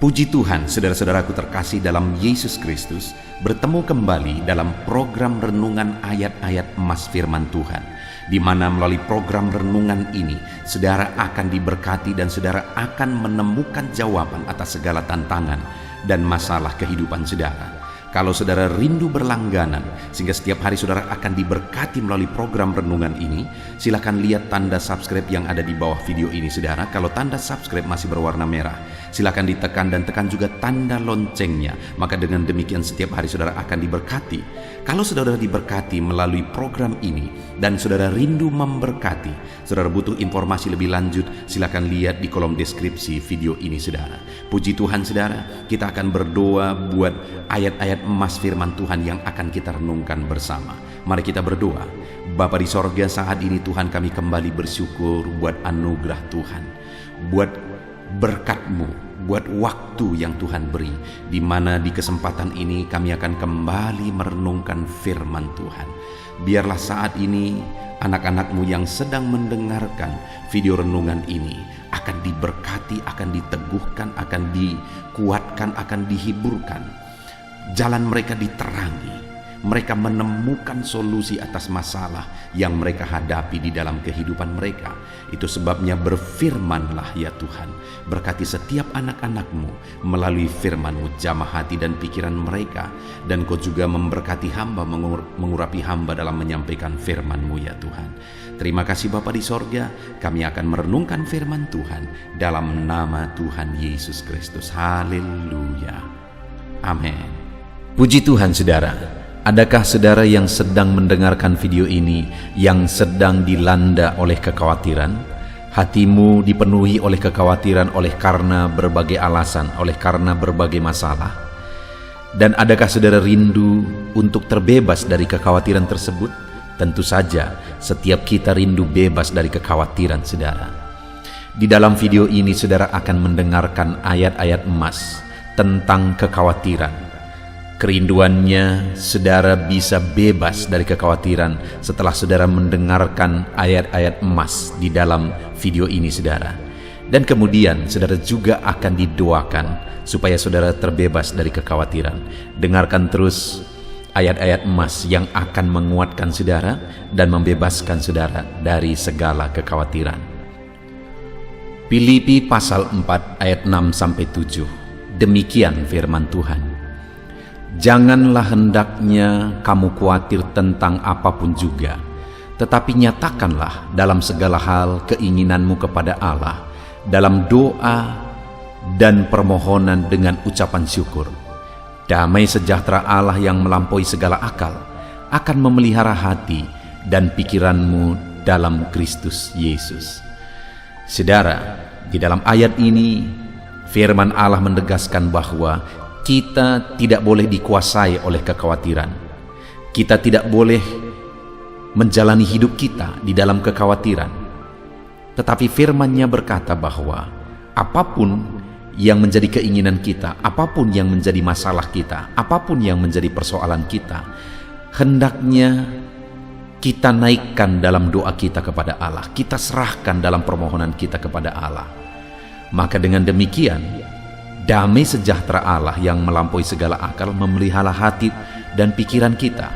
Puji Tuhan, saudara-saudaraku terkasih dalam Yesus Kristus, bertemu kembali dalam program renungan ayat-ayat emas firman Tuhan, di mana melalui program renungan ini, saudara akan diberkati dan saudara akan menemukan jawaban atas segala tantangan dan masalah kehidupan saudara. Kalau saudara rindu berlangganan sehingga setiap hari saudara akan diberkati melalui program renungan ini, silakan lihat tanda subscribe yang ada di bawah video ini saudara. Kalau tanda subscribe masih berwarna merah, silakan ditekan dan tekan juga tanda loncengnya. Maka dengan demikian setiap hari saudara akan diberkati. Kalau saudara diberkati melalui program ini dan saudara rindu memberkati, saudara butuh informasi lebih lanjut, silakan lihat di kolom deskripsi video ini saudara. Puji Tuhan saudara, kita akan berdoa buat ayat-ayat emas firman Tuhan yang akan kita renungkan bersama. Mari kita berdoa. Bapa di sorga, saat ini Tuhan kami kembali bersyukur buat anugerah Tuhan, buat berkat-Mu, buat waktu yang Tuhan beri, di mana di kesempatan ini kami akan kembali merenungkan firman Tuhan. Biarlah saat ini anak-anak-Mu yang sedang mendengarkan video renungan ini akan diberkati, akan diteguhkan, akan dikuatkan, akan dihiburkan. Jalan mereka diterangi, mereka menemukan solusi atas masalah yang mereka hadapi di dalam kehidupan mereka. Itu sebabnya berfirmanlah ya Tuhan, berkati setiap anak-anak-Mu melalui firman-Mu, jamah hati dan pikiran mereka, dan Kau juga memberkati hamba, mengurapi hamba dalam menyampaikan firman-Mu ya Tuhan. Terima kasih Bapa di sorga, kami akan merenungkan firman Tuhan dalam nama Tuhan Yesus Kristus. Haleluya. Amin. Puji Tuhan saudara. Adakah saudara yang sedang mendengarkan video ini yang sedang dilanda oleh kekhawatiran? Hatimu dipenuhi oleh kekhawatiran oleh karena berbagai alasan, oleh karena berbagai masalah. Dan adakah saudara rindu untuk terbebas dari kekhawatiran tersebut? Tentu saja setiap kita rindu bebas dari kekhawatiran saudara. Di dalam video ini saudara akan mendengarkan ayat-ayat emas tentang kekhawatiran. Kerinduannya saudara bisa bebas dari kekhawatiran setelah saudara mendengarkan ayat-ayat emas di dalam video ini saudara. Dan kemudian saudara juga akan didoakan supaya saudara terbebas dari kekhawatiran. Dengarkan terus ayat-ayat emas yang akan menguatkan saudara dan membebaskan saudara dari segala kekhawatiran. Filipi pasal 4 ayat 6-7. Demikian firman Tuhan. Janganlah hendaknya kamu khawatir tentang apapun juga, tetapi nyatakanlah dalam segala hal keinginanmu kepada Allah, dalam doa dan permohonan dengan ucapan syukur. Damai sejahtera Allah yang melampaui segala akal akan memelihara hati dan pikiranmu dalam Kristus Yesus. Saudara, di dalam ayat ini firman Allah menegaskan bahwa kita tidak boleh dikuasai oleh kekhawatiran. Kita tidak boleh menjalani hidup kita di dalam kekhawatiran. Tetapi firman-Nya berkata bahwa apapun yang menjadi keinginan kita, apapun yang menjadi masalah kita, apapun yang menjadi persoalan kita, hendaknya kita naikkan dalam doa kita kepada Allah. Kita serahkan dalam permohonan kita kepada Allah. Maka dengan demikian, damai sejahtera Allah yang melampaui segala akal memelihara hati dan pikiran kita.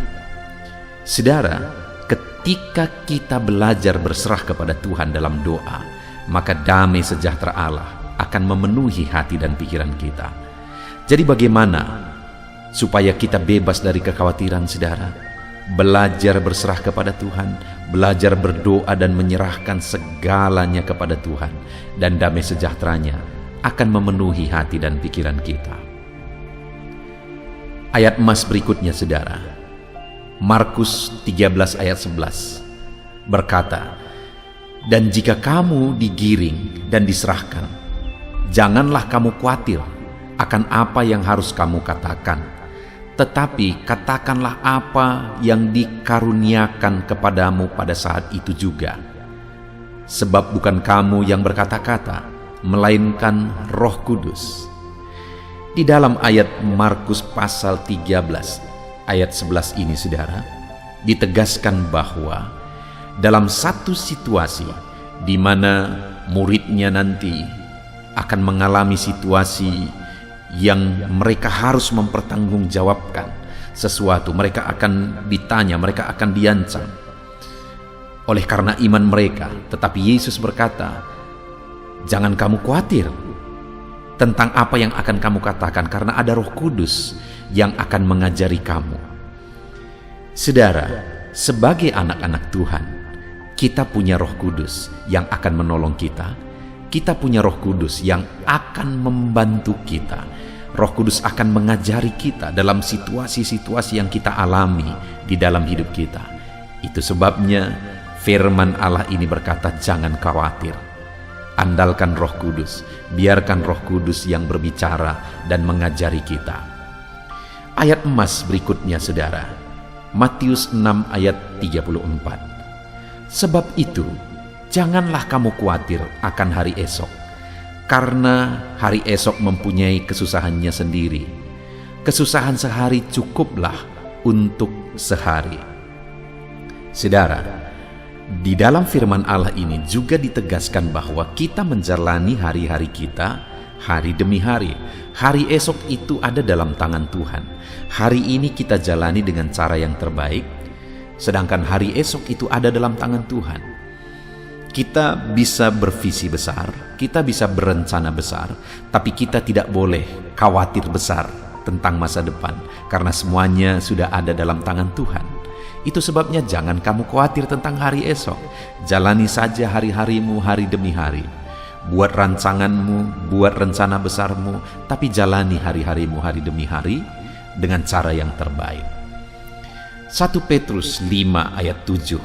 Saudara, ketika kita belajar berserah kepada Tuhan dalam doa, maka damai sejahtera Allah akan memenuhi hati dan pikiran kita. Jadi bagaimana supaya kita bebas dari kekhawatiran saudara? Belajar berserah kepada Tuhan, belajar berdoa dan menyerahkan segalanya kepada Tuhan, dan damai sejahteranya akan memenuhi hati dan pikiran kita. Ayat emas berikutnya saudara, Markus 13 ayat 11 berkata, dan jika kamu digiring dan diserahkan, janganlah kamu khawatir akan apa yang harus kamu katakan, tetapi katakanlah apa yang dikaruniakan kepadamu pada saat itu juga. Sebab bukan kamu yang berkata-kata, melainkan Roh Kudus. Di dalam ayat Markus pasal 13 ayat 11 ini saudara, ditegaskan bahwa dalam satu situasi di mana muridnya nanti akan mengalami situasi yang mereka harus mempertanggungjawabkan sesuatu. Mereka akan ditanya, mereka akan diancam oleh karena iman mereka. Tetapi Yesus berkata, jangan kamu khawatir tentang apa yang akan kamu katakan, karena ada Roh Kudus yang akan mengajari kamu. Saudara, sebagai anak-anak Tuhan, kita punya Roh Kudus yang akan menolong kita. Kita punya Roh Kudus yang akan membantu kita. Roh Kudus akan mengajari kita dalam situasi-situasi yang kita alami di dalam hidup kita. Itu sebabnya firman Allah ini berkata, jangan khawatir. Andalkan Roh Kudus, biarkan Roh Kudus yang berbicara dan mengajari kita. Ayat emas berikutnya, saudara, Matius 6 ayat 34. Sebab itu, janganlah kamu khawatir akan hari esok, karena hari esok mempunyai kesusahannya sendiri. Kesusahan sehari cukuplah untuk sehari. Saudara, di dalam firman Allah ini juga ditegaskan bahwa kita menjalani hari-hari kita hari demi hari. Hari esok itu ada dalam tangan Tuhan. Hari ini kita jalani dengan cara yang terbaik, sedangkan hari esok itu ada dalam tangan Tuhan. Kita bisa bervisi besar, kita bisa berencana besar, tapi kita tidak boleh khawatir besar tentang masa depan, karena semuanya sudah ada dalam tangan Tuhan. Itu sebabnya jangan kamu khawatir tentang hari esok. Jalani saja hari-harimu hari demi hari. Buat rancanganmu, buat rencana besarmu, tapi jalani hari-harimu hari demi hari dengan cara yang terbaik. 1 Petrus 5 ayat 7,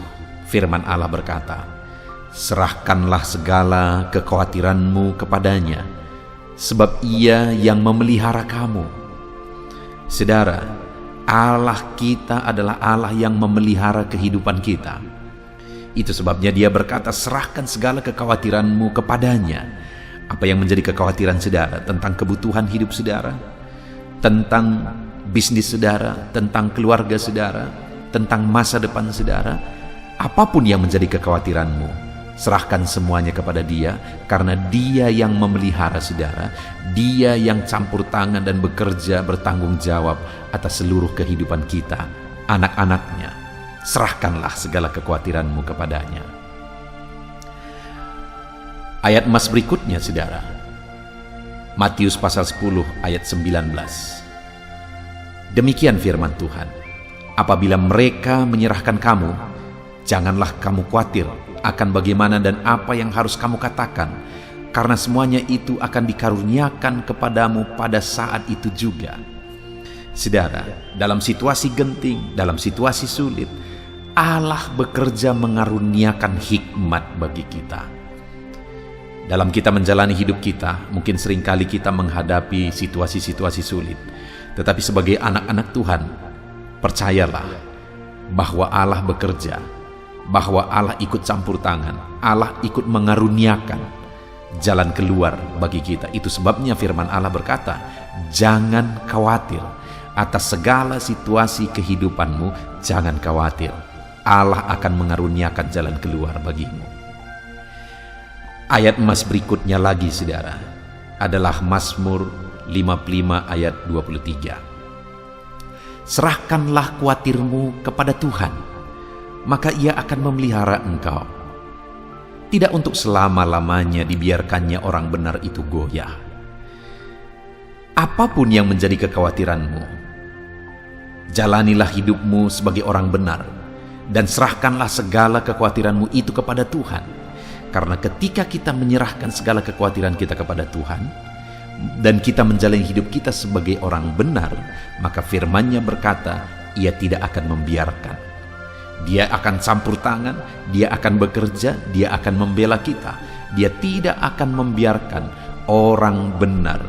firman Allah berkata, serahkanlah segala kekhawatiranmu kepadanya, sebab Ia yang memelihara kamu. Saudara, Allah kita adalah Allah yang memelihara kehidupan kita. Itu sebabnya Dia berkata, serahkan segala kekhawatiranmu kepadanya. Apa yang menjadi kekhawatiran saudara? Tentang kebutuhan hidup saudara, tentang bisnis saudara, tentang keluarga saudara, tentang masa depan saudara. Apapun yang menjadi kekhawatiranmu, serahkan semuanya kepada Dia, karena Dia yang memelihara saudara. Dia yang campur tangan dan bekerja bertanggung jawab atas seluruh kehidupan kita, anak-anaknya. Serahkanlah segala kekhawatiranmu kepadanya. Ayat emas berikutnya, saudara, Matius pasal 10 ayat 19. Demikian firman Tuhan, apabila mereka menyerahkan kamu, janganlah kamu khawatir akan bagaimana dan apa yang harus kamu katakan, karena semuanya itu akan dikaruniakan kepadamu pada saat itu juga. Saudara, dalam situasi genting, dalam situasi sulit, Allah bekerja mengaruniakan hikmat bagi kita. Dalam kita menjalani hidup kita, mungkin seringkali kita menghadapi situasi-situasi sulit. Tetapi sebagai anak-anak Tuhan, percayalah bahwa Allah bekerja, bahwa Allah ikut campur tangan, Allah ikut mengaruniakan jalan keluar bagi kita. Itu sebabnya firman Allah berkata, jangan khawatir atas segala situasi kehidupanmu, jangan khawatir. Allah akan mengaruniakan jalan keluar bagimu. Ayat emas berikutnya lagi, saudara, adalah Mazmur 55 ayat 23. Serahkanlah khawatirmu kepada Tuhan, maka Ia akan memelihara engkau. Tidak untuk selama-lamanya dibiarkannya orang benar itu goyah. Apapun yang menjadi kekhawatiranmu, jalanilah hidupmu sebagai orang benar, dan serahkanlah segala kekhawatiranmu itu kepada Tuhan. Karena ketika kita menyerahkan segala kekhawatiran kita kepada Tuhan, dan kita menjalani hidup kita sebagai orang benar, maka firman-Nya berkata, Ia tidak akan membiarkan. Dia akan campur tangan, Dia akan bekerja, Dia akan membela kita. Dia tidak akan membiarkan orang benar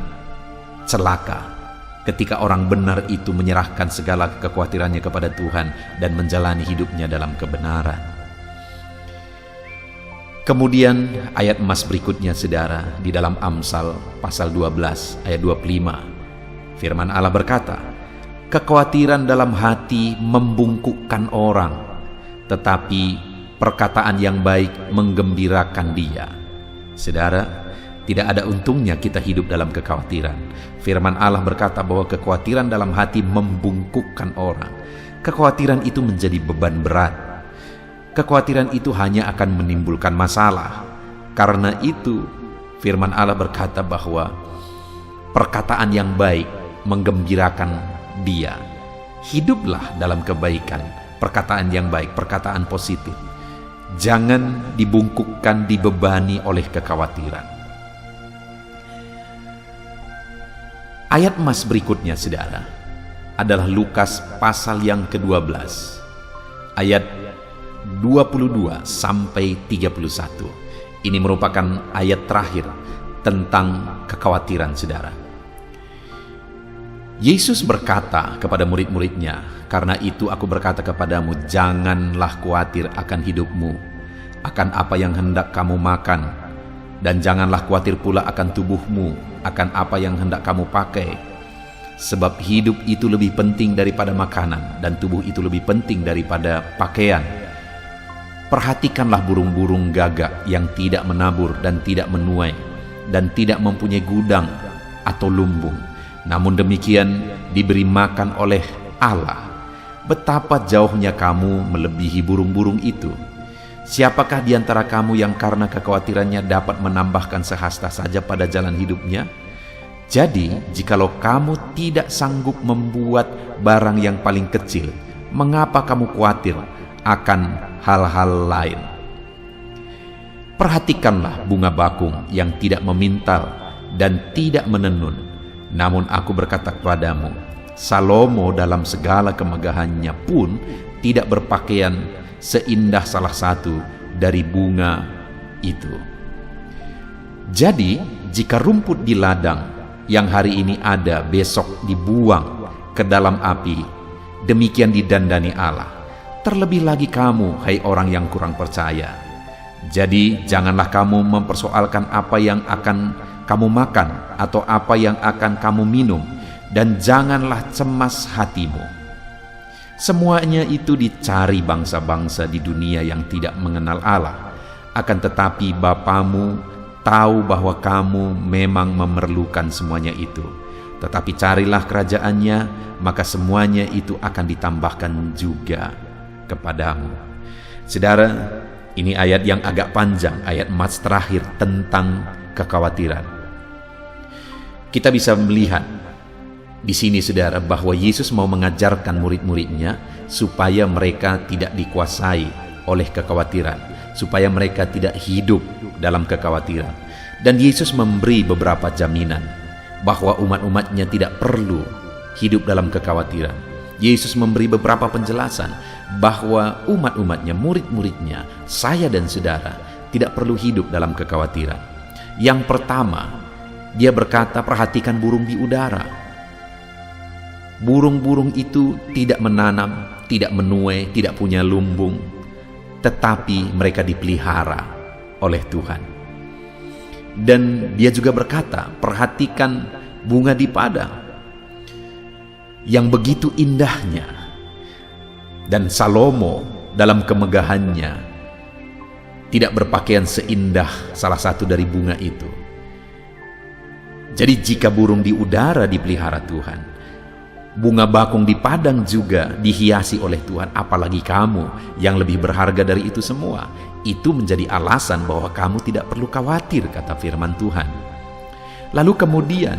celaka ketika orang benar itu menyerahkan segala kekhawatirannya kepada Tuhan dan menjalani hidupnya dalam kebenaran. Kemudian ayat emas berikutnya, saudara, di dalam Amsal pasal 12 ayat 25. Firman Allah berkata, kekhawatiran dalam hati membungkukkan orang, tetapi perkataan yang baik menggembirakan dia. Saudara, Tidak ada untungnya kita hidup dalam kekhawatiran. Firman Allah berkata bahwa kekhawatiran dalam hati membungkukkan orang. Kekhawatiran itu menjadi beban berat. Kekhawatiran itu hanya akan menimbulkan masalah. Karena itu, firman Allah berkata bahwa perkataan yang baik menggembirakan dia. Hiduplah dalam kebaikan, perkataan yang baik, perkataan positif. Jangan dibungkukkan, dibebani oleh kekhawatiran. Ayat emas berikutnya, saudara, adalah Lukas pasal yang ke-12, ayat 22 sampai 31. Ini merupakan ayat terakhir tentang kekhawatiran, saudara. Yesus berkata kepada murid-muridnya, "Karena itu aku berkata kepadamu, janganlah khawatir akan hidupmu, akan apa yang hendak kamu makan, dan janganlah khawatir pula akan tubuhmu, akan apa yang hendak kamu pakai. Sebab hidup itu lebih penting daripada makanan, dan tubuh itu lebih penting daripada pakaian. Perhatikanlah burung-burung gagak yang tidak menabur dan tidak menuai, dan tidak mempunyai gudang atau lumbung. Namun demikian diberi makan oleh Allah. Betapa jauhnya kamu melebihi burung-burung itu. Siapakah di antara kamu yang karena kekhawatirannya dapat menambahkan sehasta saja pada jalan hidupnya? Jadi, jikalau kamu tidak sanggup membuat barang yang paling kecil, mengapa kamu khawatir akan hal-hal lain? Perhatikanlah bunga bakung yang tidak memintal dan tidak menenun. Namun aku berkata kepadamu, Salomo dalam segala kemegahannya pun tidak berpakaian seindah salah satu dari bunga itu. Jadi, jika rumput di ladang yang hari ini ada besok dibuang ke dalam api, demikian didandani Allah. Terlebih lagi kamu, hai orang yang kurang percaya. Jadi, janganlah kamu mempersoalkan apa yang akan kamu makan atau apa yang akan kamu minum, dan janganlah cemas hatimu. Semuanya itu dicari bangsa-bangsa di dunia yang tidak mengenal Allah. Akan tetapi Bapamu tahu bahwa kamu memang memerlukan semuanya itu. Tetapi carilah kerajaannya, maka semuanya itu akan ditambahkan juga kepadamu. Saudara, ini ayat yang agak panjang, ayat emas terakhir tentang kekhawatiran. Kita bisa melihat di sini, saudara, bahwa Yesus mau mengajarkan murid-muridnya supaya mereka tidak dikuasai oleh kekhawatiran, supaya mereka tidak hidup dalam kekhawatiran. Dan Yesus memberi beberapa jaminan bahwa umat-umatnya tidak perlu hidup dalam kekhawatiran. Yesus memberi beberapa penjelasan bahwa umat-umatnya, murid-muridnya, saya dan saudara, tidak perlu hidup dalam kekhawatiran. Yang pertama, dia berkata, perhatikan burung di udara. Burung-burung itu tidak menanam, tidak menuai, tidak punya lumbung, tetapi mereka dipelihara oleh Tuhan. Dan dia juga berkata, perhatikan bunga di padang yang begitu indahnya. Dan Salomo dalam kemegahannya tidak berpakaian seindah salah satu dari bunga itu. Jadi jika burung di udara dipelihara Tuhan, bunga bakung di padang juga dihiasi oleh Tuhan, apalagi kamu yang lebih berharga dari itu semua. Itu menjadi alasan bahwa kamu tidak perlu khawatir, kata firman Tuhan. Lalu kemudian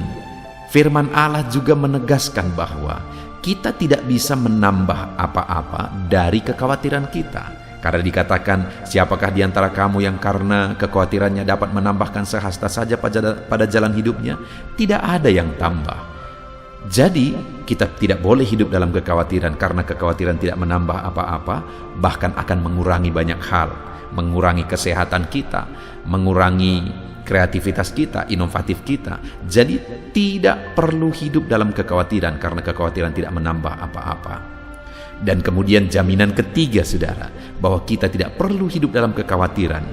firman Allah juga menegaskan bahwa kita tidak bisa menambah apa-apa dari kekhawatiran kita. Karena dikatakan, siapakah di antara kamu yang karena kekhawatirannya dapat menambahkan sehasta saja pada jalan hidupnya? Tidak ada yang tambah. Jadi, kita tidak boleh hidup dalam kekhawatiran, karena kekhawatiran tidak menambah apa-apa, bahkan akan mengurangi banyak hal, mengurangi kesehatan kita, mengurangi kreativitas kita, inovatif kita. Jadi, tidak perlu hidup dalam kekhawatiran, karena kekhawatiran tidak menambah apa-apa. Dan kemudian jaminan ketiga, saudara, bahwa kita tidak perlu hidup dalam kekhawatiran.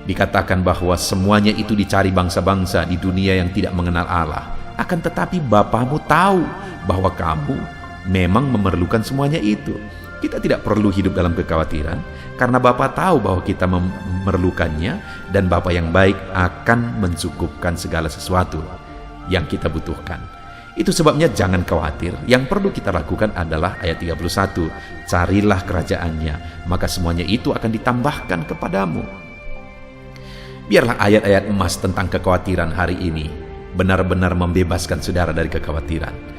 Dikatakan bahwa semuanya itu dicari bangsa-bangsa di dunia yang tidak mengenal Allah. Akan tetapi Bapamu tahu bahwa kamu memang memerlukan semuanya itu. Kita tidak perlu hidup dalam kekhawatiran, karena Bapa tahu bahwa kita memerlukannya, dan Bapa yang baik akan mencukupkan segala sesuatu yang kita butuhkan. Itu sebabnya jangan khawatir. Yang perlu kita lakukan adalah ayat 31, carilah kerajaannya, maka semuanya itu akan ditambahkan kepadamu. Biarlah ayat-ayat emas tentang kekhawatiran hari ini benar-benar membebaskan saudara dari kekhawatiran.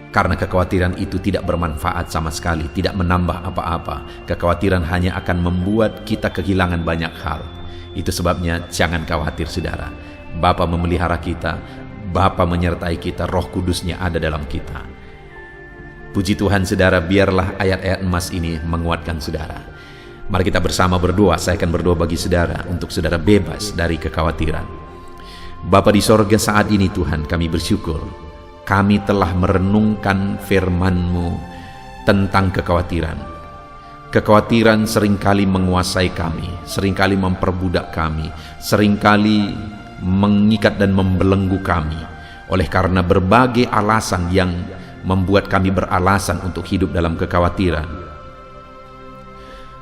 Karena kekhawatiran itu tidak bermanfaat sama sekali, tidak menambah apa-apa. Kekhawatiran hanya akan membuat kita kehilangan banyak hal. Itu sebabnya jangan khawatir saudara. Bapa memelihara kita, Bapa menyertai kita, Roh Kudusnya ada dalam kita. Puji Tuhan saudara, biarlah ayat-ayat emas ini menguatkan saudara. Mari kita bersama berdoa. Saya akan berdoa bagi saudara untuk saudara bebas dari kekhawatiran. Bapa di sorga, saat ini Tuhan kami bersyukur. Kami telah merenungkan firman-Mu tentang kekhawatiran. Kekhawatiran seringkali menguasai kami, seringkali memperbudak kami, seringkali mengikat dan membelenggu kami. Oleh karena berbagai alasan yang membuat kami beralasan untuk hidup dalam kekhawatiran.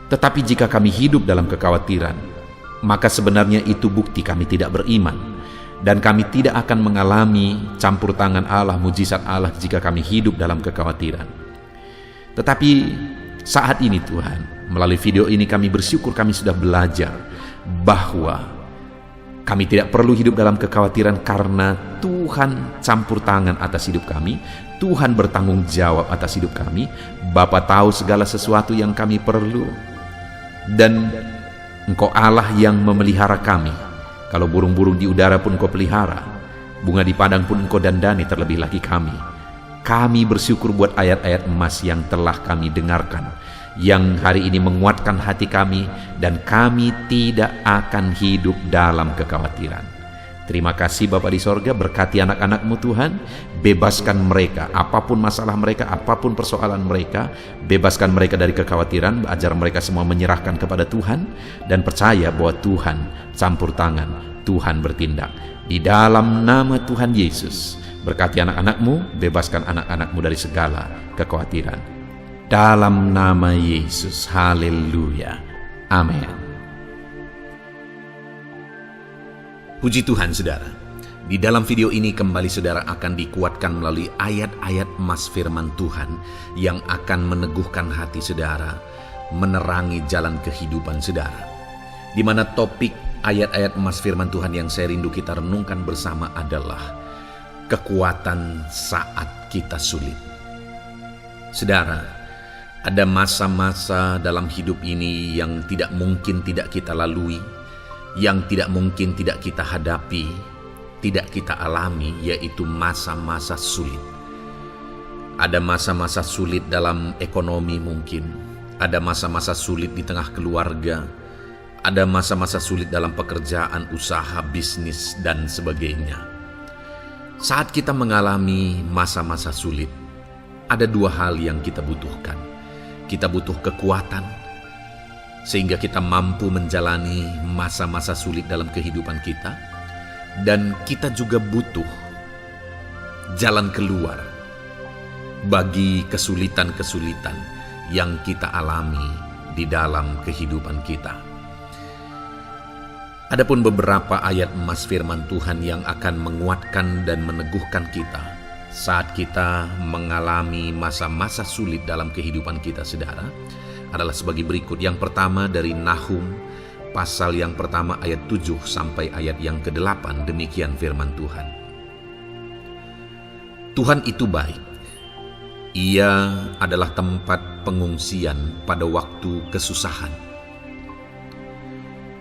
Tetapi jika kami hidup dalam kekhawatiran, maka sebenarnya itu bukti kami tidak beriman. Dan kami tidak akan mengalami campur tangan Allah, mujizat Allah jika kami hidup dalam kekhawatiran. Tetapi saat ini Tuhan, melalui video ini kami bersyukur kami sudah belajar bahwa kami tidak perlu hidup dalam kekhawatiran karena Tuhan campur tangan atas hidup kami. Tuhan bertanggung jawab atas hidup kami. Bapa tahu segala sesuatu yang kami perlu. Dan Engkau Allah yang memelihara kami. Kalau burung-burung di udara pun Engkau pelihara, bunga di padang pun Engkau dandani, terlebih lagi kami. Kami bersyukur buat ayat-ayat emas yang telah kami dengarkan, yang hari ini menguatkan hati kami, dan kami tidak akan hidup dalam kekhawatiran. Terima kasih Bapa di sorga, berkati anak-anak-Mu Tuhan, bebaskan mereka, apapun masalah mereka, apapun persoalan mereka, bebaskan mereka dari kekhawatiran, ajar mereka semua menyerahkan kepada Tuhan, dan percaya bahwa Tuhan campur tangan, Tuhan bertindak. Di dalam nama Tuhan Yesus, berkati anak-anak-Mu, bebaskan anak-anak-Mu dari segala kekhawatiran. Dalam nama Yesus, haleluya, amin. Puji Tuhan saudara, di dalam video ini kembali saudara akan dikuatkan melalui ayat-ayat emas firman Tuhan yang akan meneguhkan hati saudara, menerangi jalan kehidupan saudara. Di mana topik ayat-ayat emas firman Tuhan yang saya rindu kita renungkan bersama adalah kekuatan saat kita sulit. Saudara, ada masa-masa dalam hidup ini yang tidak mungkin tidak kita lalui, yang tidak mungkin tidak kita hadapi, tidak kita alami, yaitu masa-masa sulit. Ada masa-masa sulit dalam ekonomi mungkin, ada masa-masa sulit di tengah keluarga, ada masa-masa sulit dalam pekerjaan, usaha, bisnis, dan sebagainya. Saat kita mengalami masa-masa sulit, ada dua hal yang kita butuhkan. Kita butuh kekuatan, sehingga kita mampu menjalani masa-masa sulit dalam kehidupan kita. Dan kita juga butuh jalan keluar bagi kesulitan-kesulitan yang kita alami di dalam kehidupan kita. Adapun beberapa ayat emas firman Tuhan yang akan menguatkan dan meneguhkan kita saat kita mengalami masa-masa sulit dalam kehidupan kita, saudara, adalah sebagai berikut. Yang pertama dari Nahum pasal yang pertama ayat 7 sampai ayat yang ke-8. Demikian firman Tuhan. Tuhan itu baik. Ia adalah tempat pengungsian pada waktu kesusahan.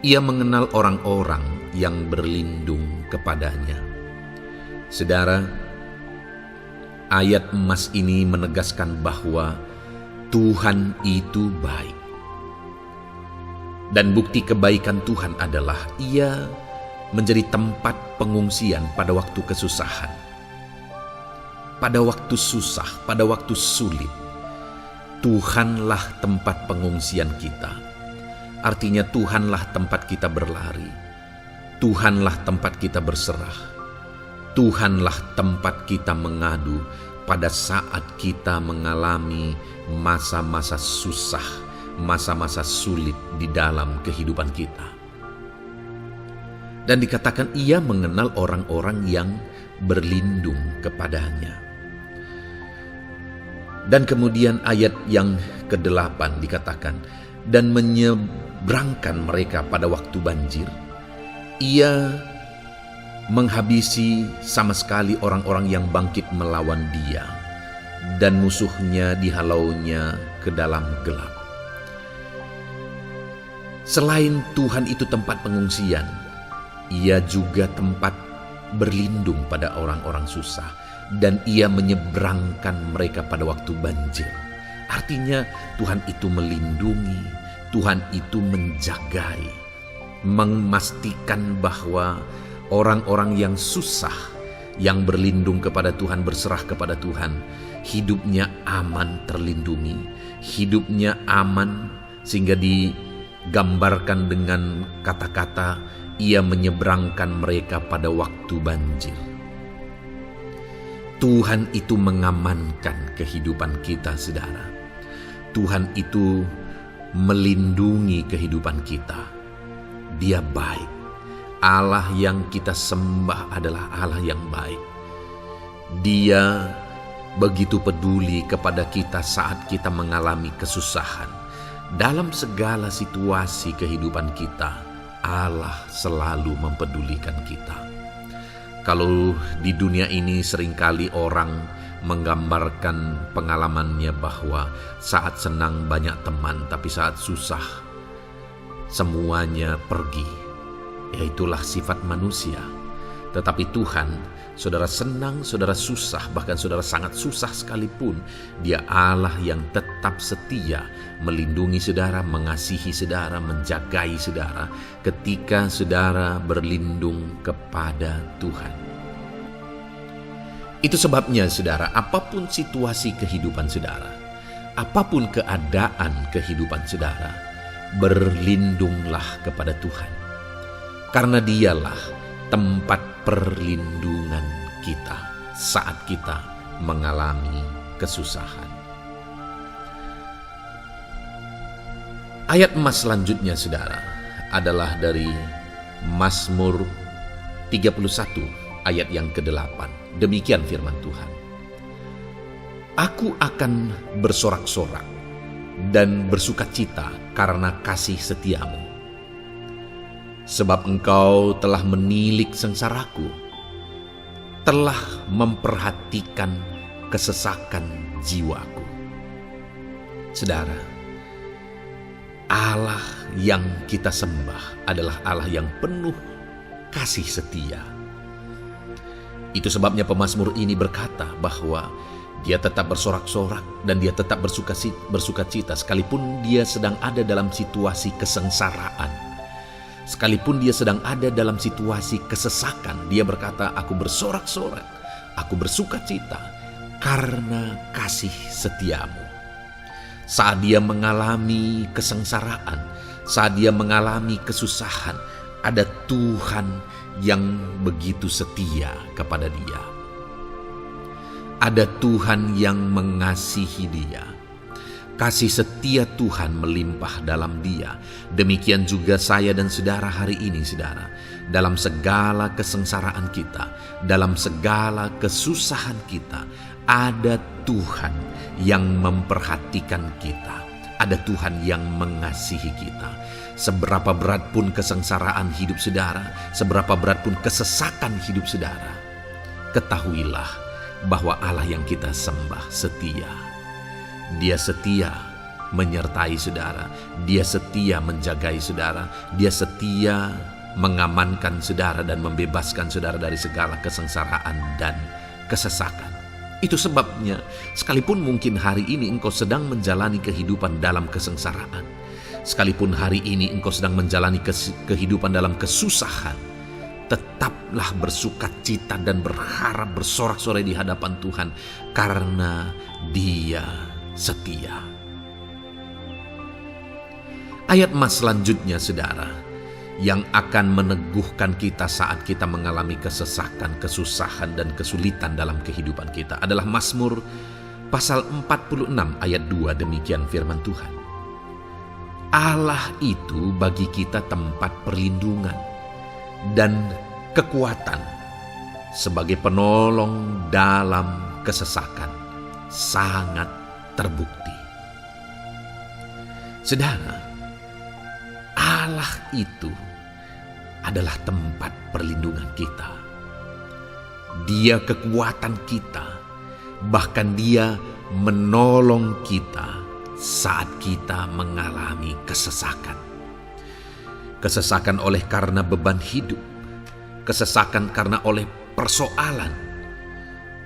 Ia mengenal orang-orang yang berlindung kepadanya. Saudara, ayat emas ini menegaskan bahwa Tuhan itu baik. Dan bukti kebaikan Tuhan adalah Ia menjadi tempat pengungsian pada waktu kesusahan. Pada waktu susah, pada waktu sulit, Tuhanlah tempat pengungsian kita. Artinya Tuhanlah tempat kita berlari. Tuhanlah tempat kita berserah. Tuhanlah tempat kita mengadu. pada saat kita mengalami masa-masa susah, masa-masa sulit di dalam kehidupan kita. Dan dikatakan ia mengenal orang-orang yang berlindung kepadanya. Dan kemudian ayat yang ke-8 dikatakan, dan menyeberangkan mereka pada waktu banjir. Ia menghabisi sama sekali orang-orang yang bangkit melawan dia, dan musuhnya dihalaunya ke dalam gelap. Selain Tuhan itu tempat pengungsian, ia juga tempat berlindung pada orang-orang susah, dan ia menyeberangkan mereka pada waktu banjir. Artinya Tuhan itu melindungi, Tuhan itu menjagai, memastikan bahwa orang-orang yang susah, yang berlindung kepada Tuhan, berserah kepada Tuhan, hidupnya aman, terlindungi, hidupnya aman, sehingga digambarkan dengan kata-kata ia menyeberangkan mereka pada waktu banjir. Tuhan itu mengamankan kehidupan kita, saudara. Tuhan itu melindungi kehidupan kita. Dia baik. Allah yang kita sembah adalah Allah yang baik. Dia begitu peduli kepada kita saat kita mengalami kesusahan. Dalam segala situasi kehidupan kita, Allah selalu mempedulikan kita. Kalau di dunia ini seringkali orang menggambarkan pengalamannya bahwa saat senang banyak teman, tapi saat susah semuanya pergi. Ya, itulah sifat manusia. Tetapi Tuhan, saudara senang, saudara susah, bahkan saudara sangat susah sekalipun, Dia Allah yang tetap setia melindungi saudara, mengasihi saudara, menjagai saudara ketika saudara berlindung kepada Tuhan. Itu sebabnya saudara, apapun situasi kehidupan saudara, apapun keadaan kehidupan saudara, berlindunglah kepada Tuhan. Karena Dialah tempat perlindungan kita saat kita mengalami kesusahan. Ayat emas selanjutnya saudara adalah dari Mazmur 31 ayat yang ke-8. Demikian firman Tuhan. Aku akan bersorak-sorak dan bersukacita karena kasih setiamu. Sebab engkau telah menilik sengsaraku, telah memperhatikan kesesakan jiwaku. Saudara, Allah yang kita sembah adalah Allah yang penuh kasih setia. Itu sebabnya pemazmur ini berkata bahwa dia tetap bersorak-sorak dan dia tetap bersukacita sekalipun dia sedang ada dalam situasi kesengsaraan. Sekalipun dia sedang ada dalam situasi kesesakan, dia berkata, aku bersorak-sorak, aku bersukacita karena kasih setiamu. Saat dia mengalami kesengsaraan, saat dia mengalami kesusahan, ada Tuhan yang begitu setia kepada dia. Ada Tuhan yang mengasihi dia. Kasih setia Tuhan melimpah dalam dia. Demikian juga saya dan saudara hari ini, saudara. Dalam segala kesengsaraan kita, dalam segala kesusahan kita, ada Tuhan yang memperhatikan kita. Ada Tuhan yang mengasihi kita. Seberapa berat pun kesengsaraan hidup saudara, seberapa berat pun kesesakan hidup saudara, ketahuilah bahwa Allah yang kita sembah setia. Dia setia menyertai saudara, Dia setia menjagai saudara, Dia setia mengamankan saudara dan membebaskan saudara dari segala kesengsaraan dan kesesakan. Itu sebabnya sekalipun mungkin hari ini engkau sedang menjalani kehidupan dalam kesengsaraan, sekalipun hari ini engkau sedang menjalani kehidupan dalam kesusahan, tetaplah bersukacita dan berharap bersorak-sorai di hadapan Tuhan karena Dia setia. Ayat emas selanjutnya saudara yang akan meneguhkan kita saat kita mengalami kesesakan, kesusahan, dan kesulitan dalam kehidupan kita adalah Mazmur pasal 46 ayat 2. Demikian firman Tuhan. Allah itu bagi kita tempat perlindungan dan kekuatan sebagai penolong dalam kesesakan, sangat terbukti. Saudara, Allah itu adalah tempat perlindungan kita. Dia kekuatan kita, bahkan Dia menolong kita saat kita mengalami kesesakan. Kesesakan oleh karena beban hidup, kesesakan karena oleh persoalan,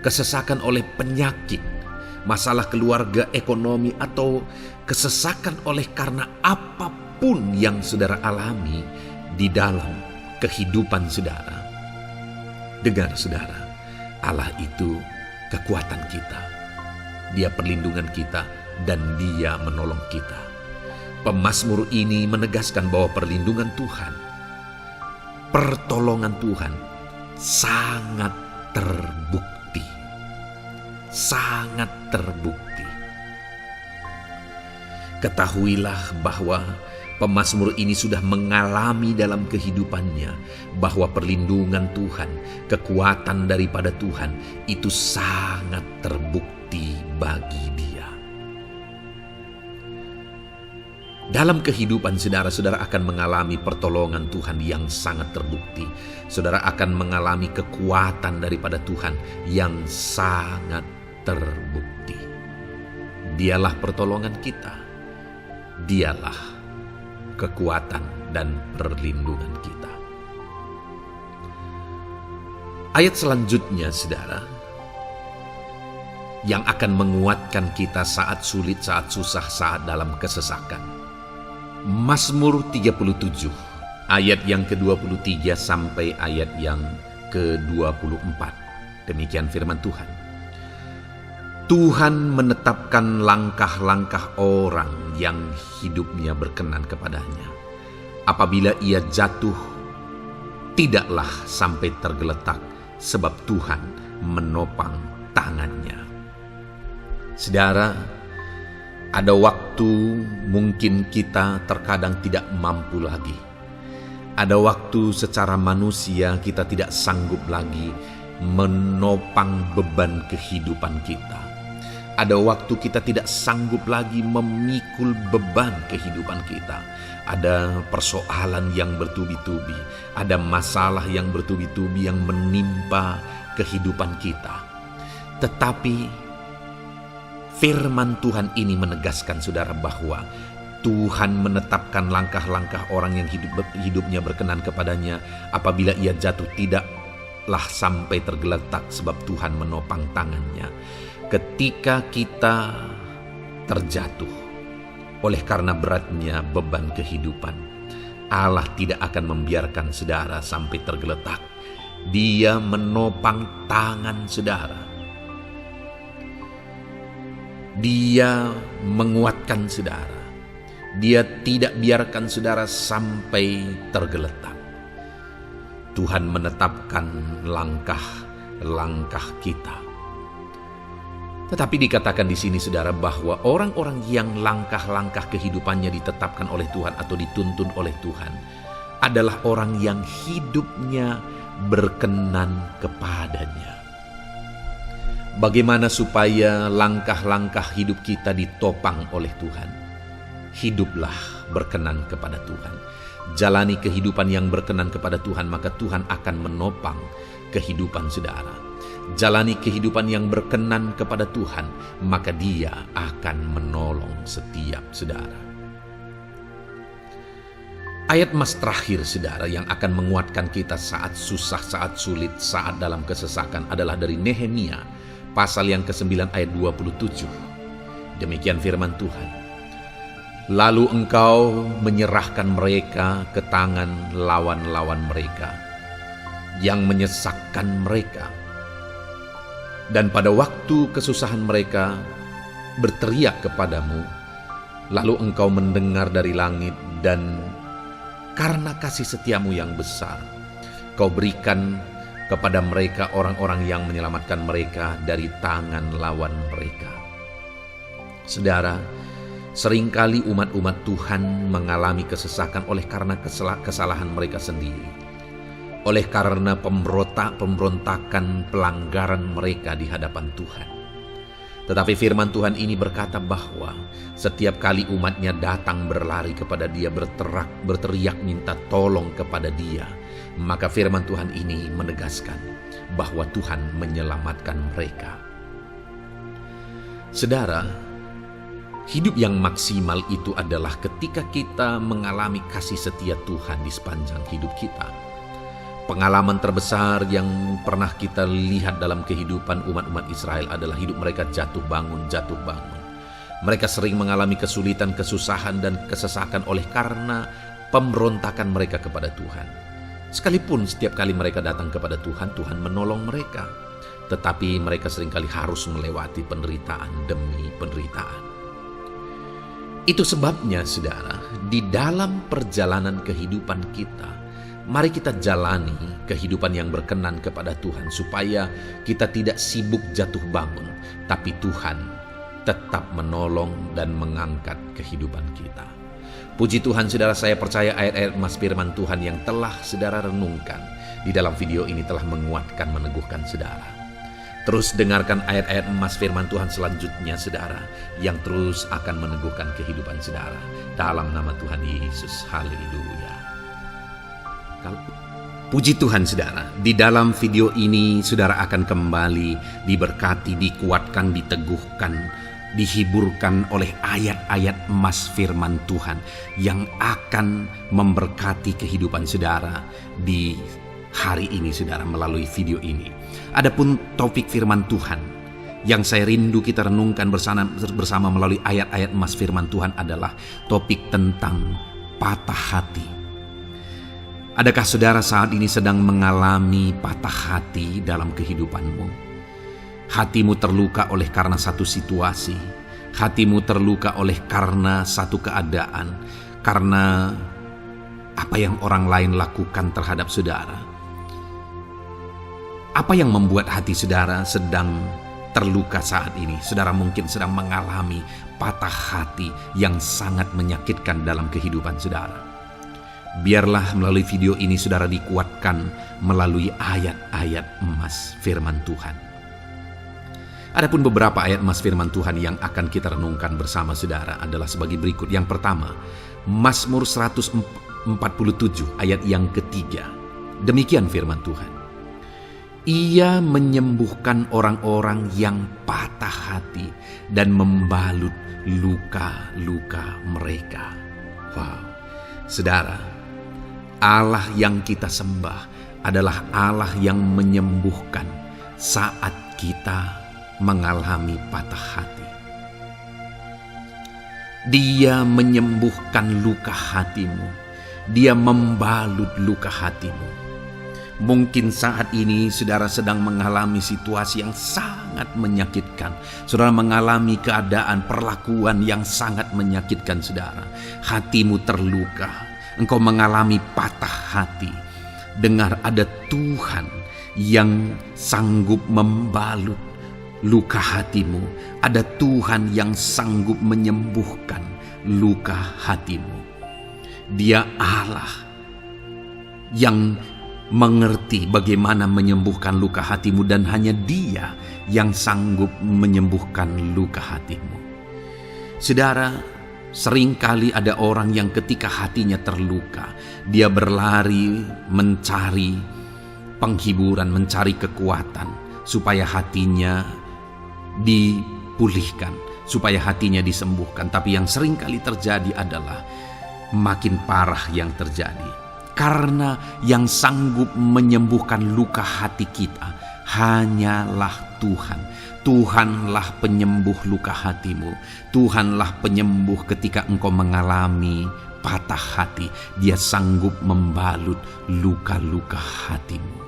kesesakan oleh penyakit, masalah keluarga, ekonomi, atau kesesakan oleh karena apapun yang saudara alami di dalam kehidupan saudara. Dengar saudara, Allah itu kekuatan kita. Dia perlindungan kita dan Dia menolong kita. Pemazmur ini menegaskan bahwa perlindungan Tuhan, pertolongan Tuhan sangat terbukti. Sangat terbukti. Ketahuilah bahwa pemazmur ini sudah mengalami dalam kehidupannya bahwa perlindungan Tuhan, kekuatan daripada Tuhan itu sangat terbukti bagi dia. Dalam kehidupan saudara akan mengalami pertolongan Tuhan yang sangat terbukti. Saudara akan mengalami kekuatan daripada Tuhan yang sangat terbukti. Dialah pertolongan kita. Dialah kekuatan dan perlindungan kita. Ayat selanjutnya saudara, yang akan menguatkan kita saat sulit, saat susah, saat dalam kesesakan. Mazmur 37 ayat yang ke-23 sampai ayat yang ke-24. Demikian firman Tuhan. Tuhan menetapkan langkah-langkah orang yang hidupnya berkenan kepadanya. Apabila ia jatuh, tidaklah sampai tergeletak, sebab Tuhan menopang tangannya. Saudara, ada waktu mungkin kita terkadang tidak mampu lagi. Ada waktu secara manusia kita tidak sanggup lagi menopang beban kehidupan kita. Ada waktu kita tidak sanggup lagi memikul beban kehidupan kita. Ada persoalan yang bertubi-tubi, ada masalah yang bertubi-tubi yang menimpa kehidupan kita. Tetapi firman Tuhan ini menegaskan saudara bahwa Tuhan menetapkan langkah-langkah orang yang hidupnya berkenan kepadanya. Apabila ia jatuh, tidaklah sampai tergeletak, sebab Tuhan menopang tangannya. Ketika kita terjatuh oleh karena beratnya beban kehidupan, Allah tidak akan membiarkan saudara sampai tergeletak. Dia menopang tangan saudara. Dia menguatkan saudara. Dia tidak biarkan saudara sampai tergeletak. Tuhan menetapkan langkah-langkah kita. Tetapi dikatakan di sini saudara bahwa orang-orang yang langkah-langkah kehidupannya ditetapkan oleh Tuhan atau dituntun oleh Tuhan adalah orang yang hidupnya berkenan kepadanya. Bagaimana supaya langkah-langkah hidup kita ditopang oleh Tuhan? Hiduplah berkenan kepada Tuhan. Jalani kehidupan yang berkenan kepada Tuhan, maka Tuhan akan menopang kehidupan saudara. Jalani kehidupan yang berkenan kepada Tuhan, maka Dia akan menolong setiap saudara. Ayat mas terakhir saudara yang akan menguatkan kita saat susah, saat sulit, saat dalam kesesakan adalah dari Nehemia pasal yang ke-9 ayat 27. Demikian firman Tuhan. Lalu engkau menyerahkan mereka ke tangan lawan-lawan mereka yang menyesakkan mereka. Dan pada waktu kesusahan mereka berteriak kepadamu, lalu engkau mendengar dari langit dan Karena kasih setiamu yang besar, kau berikan kepada mereka orang-orang yang menyelamatkan mereka dari tangan lawan mereka. Saudara, seringkali umat-umat Tuhan mengalami kesesakan oleh karena kesalahan mereka sendiri. Oleh karena pemberontakan, pelanggaran mereka di hadapan Tuhan. Tetapi firman Tuhan ini berkata bahwa setiap kali umatnya datang berlari kepada dia, berteriak minta tolong kepada dia, maka firman Tuhan ini menegaskan bahwa Tuhan menyelamatkan mereka. Saudara, hidup yang maksimal itu adalah ketika kita mengalami kasih setia Tuhan di sepanjang hidup kita. Pengalaman terbesar yang pernah kita lihat dalam kehidupan umat-umat Israel adalah hidup mereka jatuh bangun. Mereka sering mengalami kesulitan, kesusahan, dan kesesakan oleh karena pemberontakan mereka kepada Tuhan. Sekalipun setiap kali mereka datang kepada Tuhan, Tuhan menolong mereka. Tetapi mereka seringkali harus melewati penderitaan demi penderitaan. Itu sebabnya, saudara, di dalam perjalanan kehidupan kita, mari kita jalani kehidupan yang berkenan kepada Tuhan supaya kita tidak sibuk jatuh bangun, tapi Tuhan tetap menolong dan mengangkat kehidupan kita. Puji Tuhan, saudara, saya percaya ayat-ayat emas firman Tuhan yang telah saudara renungkan di dalam video ini telah menguatkan, meneguhkan saudara. Terus dengarkan ayat-ayat emas firman Tuhan selanjutnya, saudara, yang terus akan meneguhkan kehidupan saudara. Dalam nama Tuhan Yesus, haleluya. Puji Tuhan, saudara, di dalam video ini saudara akan kembali diberkati, dikuatkan, diteguhkan, dihiburkan oleh ayat-ayat emas firman Tuhan yang akan memberkati kehidupan saudara di hari ini, saudara, melalui video ini. Adapun topik firman Tuhan yang saya rindu kita renungkan bersama melalui ayat-ayat emas firman Tuhan adalah topik tentang patah hati. Adakah saudara saat ini sedang mengalami patah hati dalam kehidupanmu? Hatimu terluka oleh karena satu situasi. Hatimu terluka oleh karena satu keadaan. Karena apa yang orang lain lakukan terhadap saudara. Apa yang membuat hati saudara sedang terluka saat ini? Saudara mungkin sedang mengalami patah hati yang sangat menyakitkan dalam kehidupan saudara. Biarlah melalui video ini saudara dikuatkan melalui ayat-ayat emas firman Tuhan. Adapun beberapa ayat emas firman Tuhan yang akan kita renungkan bersama saudara adalah sebagai berikut. Yang pertama, Mazmur 147 ayat yang ketiga. Demikian firman Tuhan. Ia menyembuhkan orang-orang yang patah hati dan membalut luka-luka mereka. Wow, saudara, Allah yang kita sembah adalah Allah yang menyembuhkan saat kita mengalami patah hati. Dia menyembuhkan luka hatimu. Dia membalut luka hatimu. Mungkin saat ini saudara sedang mengalami situasi yang sangat menyakitkan. Saudara mengalami keadaan perlakuan yang sangat menyakitkan saudara. Hatimu terluka. Engkau mengalami patah hati. Dengar, ada Tuhan yang sanggup membalut luka hatimu. Ada Tuhan yang sanggup menyembuhkan luka hatimu. Dia Allah yang mengerti bagaimana menyembuhkan luka hatimu, dan hanya Dia yang sanggup menyembuhkan luka hatimu. Saudara, seringkali ada orang yang ketika hatinya terluka, dia berlari mencari penghiburan, mencari kekuatan supaya hatinya dipulihkan, supaya hatinya disembuhkan. Tapi yang seringkali terjadi adalah makin parah yang terjadi. Karena yang sanggup menyembuhkan luka hati kita hanyalah Tuhan. Tuhanlah penyembuh luka hatimu. Tuhanlah penyembuh ketika engkau mengalami patah hati. Dia sanggup membalut luka-luka hatimu.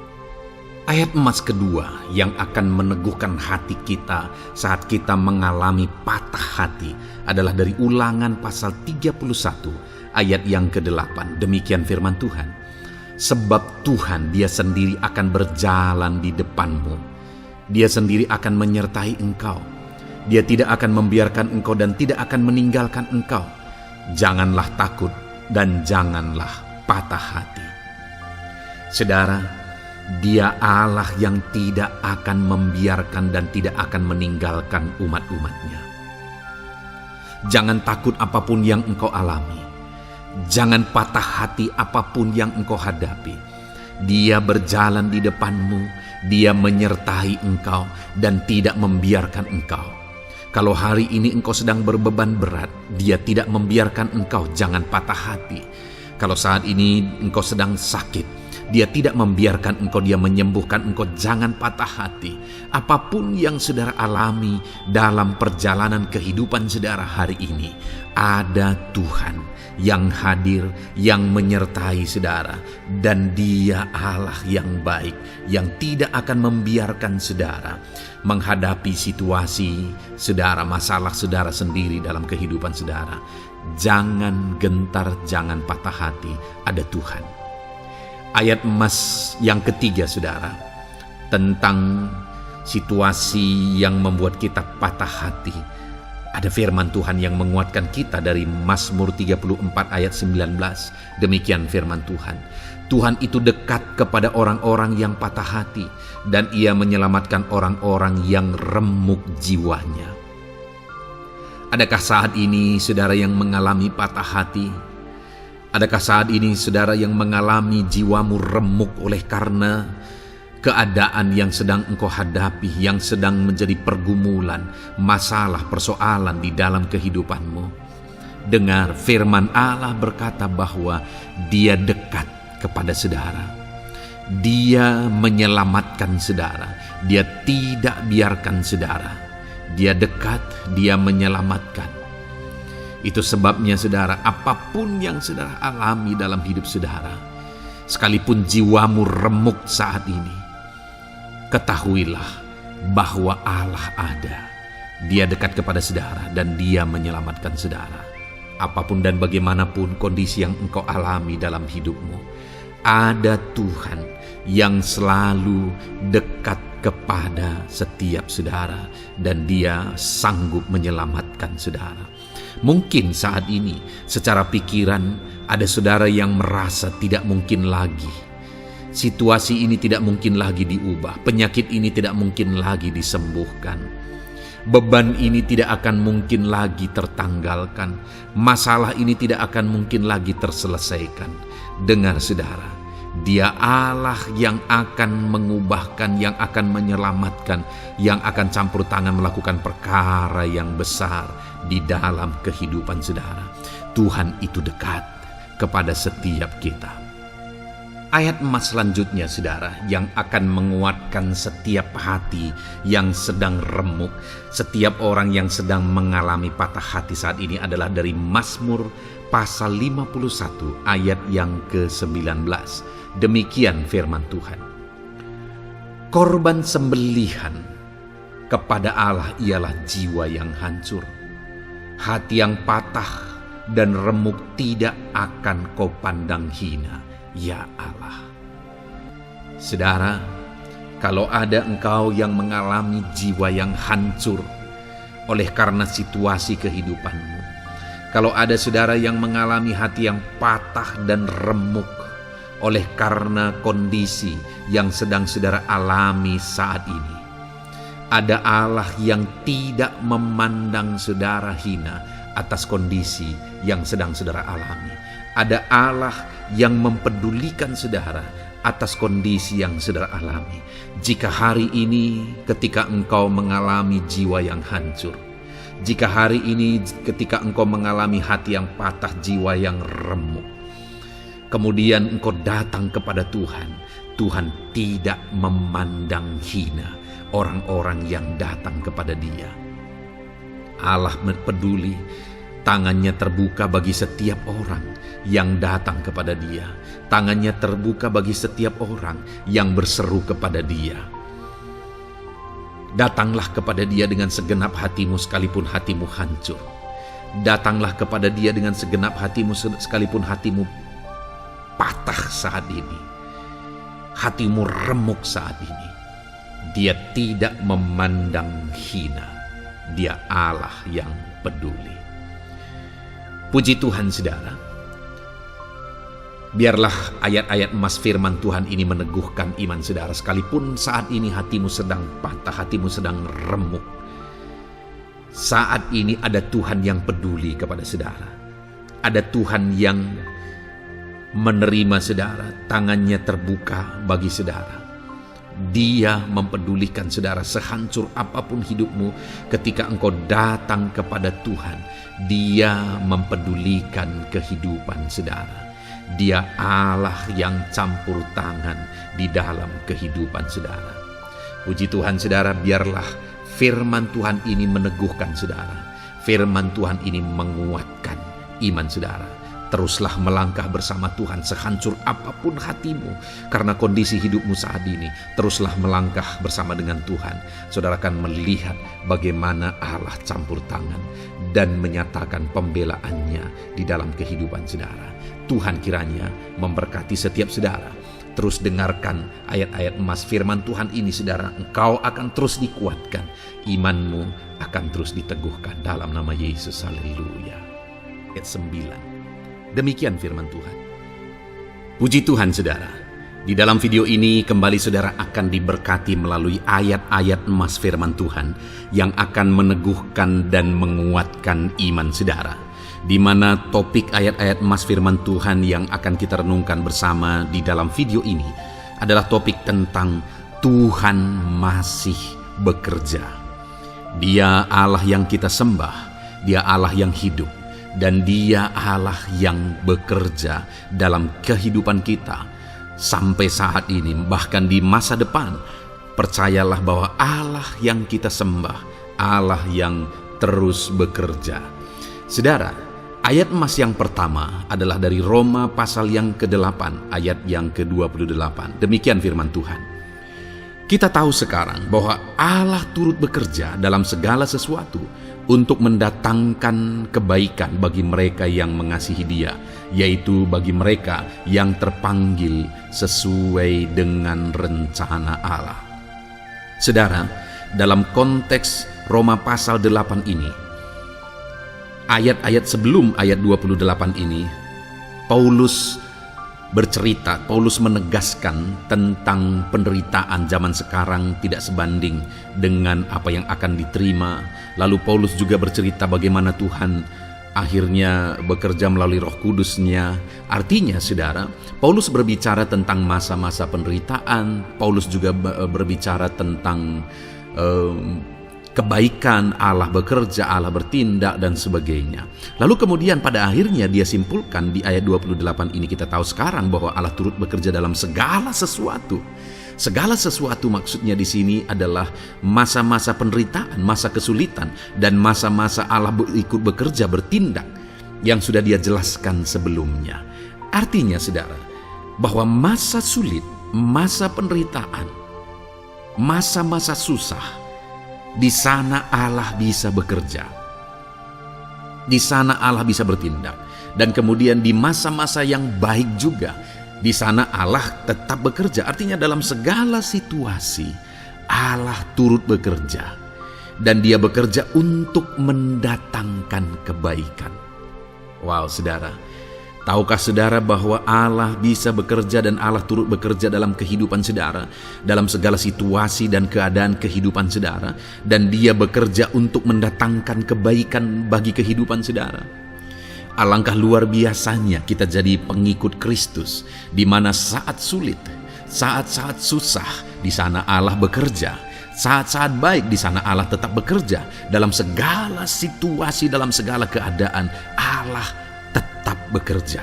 Ayat emas kedua yang akan meneguhkan hati kita saat kita mengalami patah hati adalah dari Ulangan pasal 31 ayat yang ke-8. Demikian firman Tuhan. Sebab Tuhan dia sendiri akan berjalan di depanmu. Dia sendiri akan menyertai engkau. Dia tidak akan membiarkan engkau dan tidak akan meninggalkan engkau. Janganlah takut dan janganlah patah hati. Saudara, Dia Allah yang tidak akan membiarkan dan tidak akan meninggalkan umat-umatnya. Jangan takut apapun yang engkau alami. Jangan patah hati apapun yang engkau hadapi. Dia berjalan di depanmu, Dia menyertai engkau dan tidak membiarkan engkau. Kalau hari ini engkau sedang berbeban berat, Dia tidak membiarkan engkau, jangan patah hati. Kalau saat ini engkau sedang sakit, Dia tidak membiarkan engkau, Dia menyembuhkan engkau, jangan patah hati. Apapun yang saudara alami dalam perjalanan kehidupan saudara hari ini, ada Tuhan yang hadir, yang menyertai saudara. Dan Dia Allah yang baik, yang tidak akan membiarkan saudara menghadapi situasi saudara, masalah saudara sendiri dalam kehidupan saudara. Jangan gentar, jangan patah hati, ada Tuhan. Ayat emas yang ketiga saudara, tentang situasi yang membuat kita patah hati. Ada firman Tuhan yang menguatkan kita dari Mazmur 34 ayat 19. Demikian firman Tuhan. Tuhan itu dekat kepada orang-orang yang patah hati, dan Ia menyelamatkan orang-orang yang remuk jiwanya. Adakah saat ini saudara yang mengalami patah hati? Adakah saat ini saudara yang mengalami jiwamu remuk oleh karena keadaan yang sedang engkau hadapi, yang sedang menjadi pergumulan, masalah, persoalan di dalam kehidupanmu? Dengar, firman Allah berkata bahwa Dia dekat kepada saudara. Dia menyelamatkan saudara. Dia tidak biarkan saudara. Dia dekat, Dia menyelamatkan. Itu sebabnya saudara, apapun yang saudara alami dalam hidup saudara, sekalipun jiwamu remuk saat ini, ketahuilah bahwa Allah ada. Dia dekat kepada saudara dan Dia menyelamatkan saudara. Apapun dan bagaimanapun kondisi yang engkau alami dalam hidupmu, ada Tuhan yang selalu dekat kepada setiap saudara dan Dia sanggup menyelamatkan saudara. Mungkin saat ini secara pikiran ada saudara yang merasa tidak mungkin lagi. Situasi ini tidak mungkin lagi diubah. Penyakit ini tidak mungkin lagi disembuhkan. Beban ini tidak akan mungkin lagi tertanggalkan. Masalah ini tidak akan mungkin lagi terselesaikan. Dengar saudara, Dia Allah yang akan mengubahkan, yang akan menyelamatkan, yang akan campur tangan melakukan perkara yang besar di dalam kehidupan saudara. Tuhan itu dekat kepada setiap kita. Ayat emas selanjutnya saudara, yang akan menguatkan setiap hati yang sedang remuk, setiap orang yang sedang mengalami patah hati saat ini adalah dari Mazmur pasal 51 ayat yang ke-19. Demikian firman Tuhan. Korban sembelihan kepada Allah ialah jiwa yang hancur. Hati yang patah dan remuk tidak akan kau pandang hina, ya Allah. Saudara, kalau ada engkau yang mengalami jiwa yang hancur oleh karena situasi kehidupanmu, kalau ada saudara yang mengalami hati yang patah dan remuk oleh karena kondisi yang sedang saudara alami saat ini, ada Allah yang tidak memandang saudara hina atas kondisi yang sedang saudara alami. Ada Allah yang mempedulikan saudara atas kondisi yang saudara alami. Jika hari ini ketika engkau mengalami jiwa yang hancur, jika hari ini ketika engkau mengalami hati yang patah, jiwa yang remuk, kemudian engkau datang kepada Tuhan, Tuhan tidak memandang hina orang-orang yang datang kepada Dia. Allah peduli, tangannya terbuka bagi setiap orang yang datang kepada Dia. Tangannya terbuka bagi setiap orang yang berseru kepada Dia. Datanglah kepada Dia dengan segenap hatimu sekalipun hatimu hancur. Datanglah kepada Dia dengan segenap hatimu, sekalipun hatimu patah saat ini, hatimu remuk saat ini. Dia tidak memandang hina. Dia Allah yang peduli. Puji Tuhan, saudara. Biarlah ayat-ayat emas firman Tuhan ini meneguhkan iman saudara, sekalipun saat ini hatimu sedang patah, hatimu sedang remuk. Saat ini ada Tuhan yang peduli kepada saudara. Ada Tuhan yang menerima saudara, tangannya terbuka bagi saudara. Dia mempedulikan saudara sehancur apapun hidupmu. Ketika engkau datang kepada Tuhan, Dia mempedulikan kehidupan saudara. Dia Allah yang campur tangan di dalam kehidupan saudara. Puji Tuhan, saudara, biarlah firman Tuhan ini meneguhkan saudara. Firman Tuhan ini menguatkan iman saudara. Teruslah melangkah bersama Tuhan sehancur apapun hatimu karena kondisi hidupmu saat ini. Teruslah melangkah bersama dengan Tuhan. Saudara akan melihat bagaimana Allah campur tangan dan menyatakan pembelaannya di dalam kehidupan saudara. Tuhan kiranya memberkati setiap saudara. Terus dengarkan ayat-ayat emas firman Tuhan ini, saudara. Engkau akan terus dikuatkan. Imanmu akan terus diteguhkan dalam nama Yesus. Haleluya. Ayat 9. Demikian firman Tuhan. Puji Tuhan, saudara. Di dalam video ini kembali saudara akan diberkati melalui ayat-ayat emas firman Tuhan yang akan meneguhkan dan menguatkan iman saudara. Di mana topik ayat-ayat emas firman Tuhan yang akan kita renungkan bersama di dalam video ini adalah topik tentang Tuhan masih bekerja. Dia Allah yang kita sembah, Dia Allah yang hidup, dan Dia Allah yang bekerja dalam kehidupan kita sampai saat ini, bahkan di masa depan. Percayalah bahwa Allah yang kita sembah, Allah yang terus bekerja. Saudara, ayat emas yang pertama adalah dari Roma pasal yang ke-8 ayat yang ke-28. Demikian firman Tuhan. Kita tahu sekarang bahwa Allah turut bekerja dalam segala sesuatu untuk mendatangkan kebaikan bagi mereka yang mengasihi Dia, yaitu bagi mereka yang terpanggil sesuai dengan rencana Allah. Saudara, dalam konteks Roma pasal 8 ini, ayat-ayat sebelum ayat 28 ini, Paulus menegaskan tentang penderitaan zaman sekarang tidak sebanding dengan apa yang akan diterima. Lalu Paulus juga bercerita bagaimana Tuhan akhirnya bekerja melalui Roh Kudus-Nya. Artinya, saudara, Paulus berbicara tentang masa-masa penderitaan. Paulus juga berbicara tentang kebaikan, Allah bekerja, Allah bertindak, dan sebagainya. Lalu kemudian pada akhirnya dia simpulkan di ayat 28 ini, kita tahu sekarang bahwa Allah turut bekerja dalam segala sesuatu. Segala sesuatu maksudnya di sini adalah masa-masa penderitaan, masa kesulitan, dan masa-masa Allah ikut bekerja, bertindak, yang sudah Dia jelaskan sebelumnya. Artinya, saudara, bahwa masa sulit, masa penderitaan, masa-masa susah, di sana Allah bisa bekerja. Di sana Allah bisa bertindak. Dan kemudian di masa-masa yang baik juga, di sana Allah tetap bekerja. Artinya dalam segala situasi Allah turut bekerja. Dan Dia bekerja untuk mendatangkan kebaikan. Wow, saudara. Tahukah saudara bahwa Allah bisa bekerja dan Allah turut bekerja dalam kehidupan saudara, dalam segala situasi dan keadaan kehidupan saudara, dan Dia bekerja untuk mendatangkan kebaikan bagi kehidupan saudara. Alangkah luar biasanya kita jadi pengikut Kristus, di mana saat sulit, saat-saat susah, di sana Allah bekerja. Saat-saat baik, di sana Allah tetap bekerja. Dalam segala situasi, dalam segala keadaan, Allah tetap bekerja.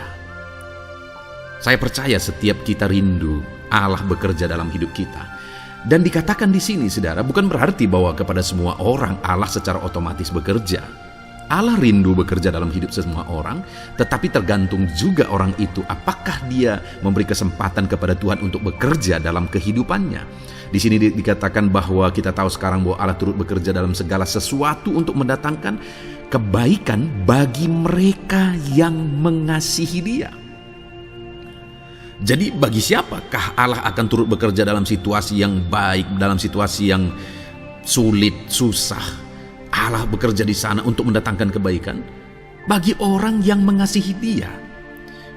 Saya percaya setiap kita rindu Allah bekerja dalam hidup kita. Dan dikatakan di sini, saudara, bukan berarti bahwa kepada semua orang Allah secara otomatis bekerja. Allah rindu bekerja dalam hidup semua orang, tetapi tergantung juga orang itu apakah dia memberi kesempatan kepada Tuhan untuk bekerja dalam kehidupannya. Di sini dikatakan bahwa kita tahu sekarang bahwa Allah turut bekerja dalam segala sesuatu untuk mendatangkan kebaikan bagi mereka yang mengasihi Dia. Jadi bagi siapakah Allah akan turut bekerja dalam situasi yang baik, dalam situasi yang sulit, susah? Allah bekerja di sana untuk mendatangkan kebaikan bagi orang yang mengasihi Dia.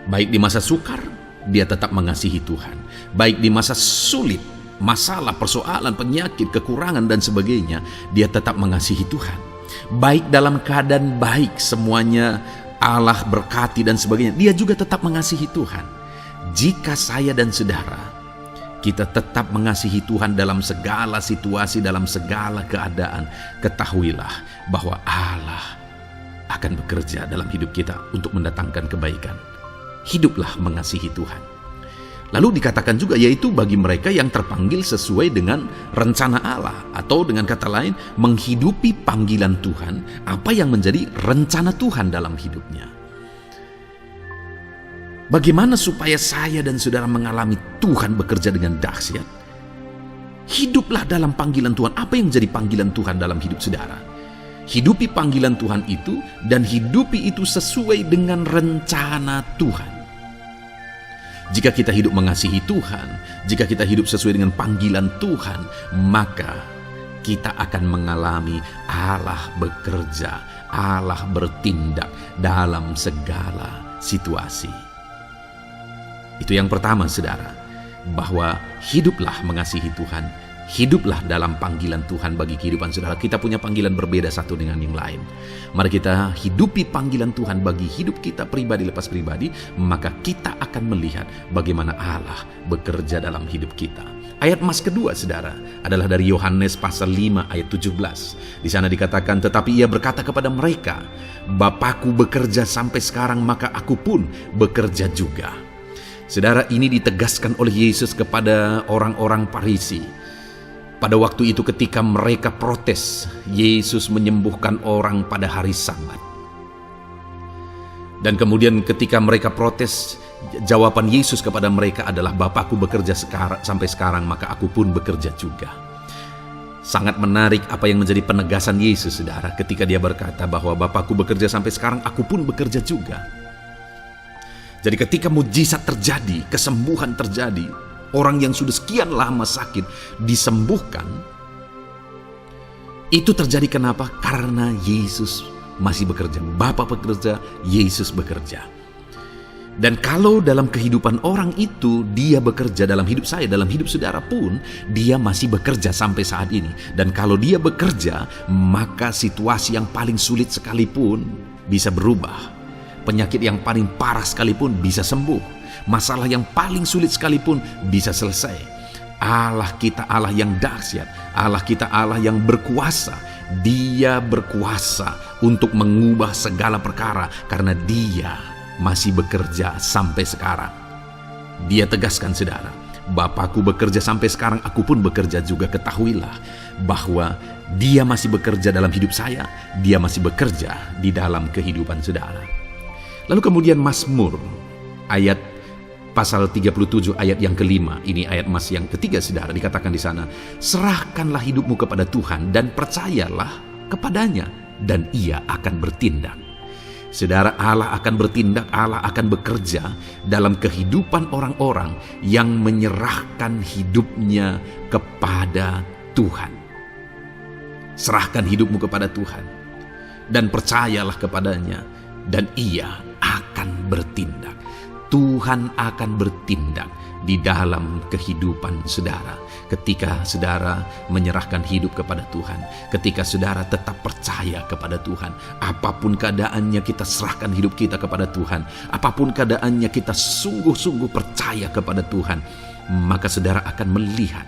Baik di masa sukar, dia tetap mengasihi Tuhan. Baik di masa sulit, masalah, persoalan, penyakit, kekurangan dan sebagainya, dia tetap mengasihi Tuhan. Baik dalam keadaan baik, semuanya Allah berkati dan sebagainya, dia juga tetap mengasihi Tuhan. Jika saya dan saudara, kita tetap mengasihi Tuhan dalam segala situasi, dalam segala keadaan, ketahuilah bahwa Allah akan bekerja dalam hidup kita untuk mendatangkan kebaikan. Hiduplah mengasihi Tuhan. Lalu dikatakan juga, yaitu bagi mereka yang terpanggil sesuai dengan rencana Allah, atau dengan kata lain, menghidupi panggilan Tuhan, apa yang menjadi rencana Tuhan dalam hidupnya. Bagaimana supaya saya dan saudara mengalami Tuhan bekerja dengan dahsyat? Hiduplah dalam panggilan Tuhan. Apa yang menjadi panggilan Tuhan dalam hidup saudara? Hidupi panggilan Tuhan itu, dan hidupi itu sesuai dengan rencana Tuhan. Jika kita hidup mengasihi Tuhan, jika kita hidup sesuai dengan panggilan Tuhan, maka kita akan mengalami Allah bekerja, Allah bertindak dalam segala situasi. Itu yang pertama, saudara, bahwa hiduplah mengasihi Tuhan, hiduplah dalam panggilan Tuhan bagi kehidupan saudara. Kita punya panggilan berbeda satu dengan yang lain. Mari kita hidupi panggilan Tuhan bagi hidup kita pribadi lepas pribadi, maka kita akan melihat bagaimana Allah bekerja dalam hidup kita. Ayat emas kedua, saudara, adalah dari Yohanes pasal 5 ayat 17. Di sana dikatakan, tetapi ia berkata kepada mereka, Bapakku bekerja sampai sekarang, maka aku pun bekerja juga. Saudara, ini ditegaskan oleh Yesus kepada orang-orang Farisi. Pada waktu itu ketika mereka protes, Yesus menyembuhkan orang pada hari Sabat. Dan kemudian ketika mereka protes, jawaban Yesus kepada mereka adalah, Bapakku bekerja sampai sekarang, maka aku pun bekerja juga. Sangat menarik apa yang menjadi penegasan Yesus, saudara, ketika dia berkata bahwa Bapakku bekerja sampai sekarang, aku pun bekerja juga. Jadi ketika mujizat terjadi, kesembuhan terjadi, orang yang sudah sekian lama sakit disembuhkan, itu terjadi kenapa? Karena Yesus masih bekerja. Bapa bekerja, Yesus bekerja. Dan kalau dalam kehidupan orang itu, dia bekerja dalam hidup saya, dalam hidup saudara pun, dia masih bekerja sampai saat ini. Dan kalau dia bekerja, maka situasi yang paling sulit sekalipun bisa berubah. Penyakit yang paling parah sekalipun bisa sembuh. Masalah yang paling sulit sekalipun bisa selesai. Allah kita Allah yang dahsyat. Allah kita Allah yang berkuasa. Dia berkuasa untuk mengubah segala perkara karena Dia masih bekerja sampai sekarang. Dia tegaskan, saudara, Bapakku bekerja sampai sekarang, aku pun bekerja juga. Ketahuilah bahwa Dia masih bekerja dalam hidup saya. Dia masih bekerja di dalam kehidupan saudara. Lalu kemudian Mazmur ayat pasal 37 ayat yang kelima, ini ayat emas yang ketiga, saudara, dikatakan di sana, serahkanlah hidupmu kepada Tuhan dan percayalah kepadanya dan Ia akan bertindak. Saudara, Allah akan bertindak, Allah akan bekerja dalam kehidupan orang-orang yang menyerahkan hidupnya kepada Tuhan. Serahkan hidupmu kepada Tuhan dan percayalah kepadanya dan Ia akan bertindak. Tuhan akan bertindak di dalam kehidupan saudara. Ketika saudara menyerahkan hidup kepada Tuhan, ketika saudara tetap percaya kepada Tuhan, apapun keadaannya kita serahkan hidup kita kepada Tuhan, apapun keadaannya kita sungguh-sungguh percaya kepada Tuhan, maka saudara akan melihat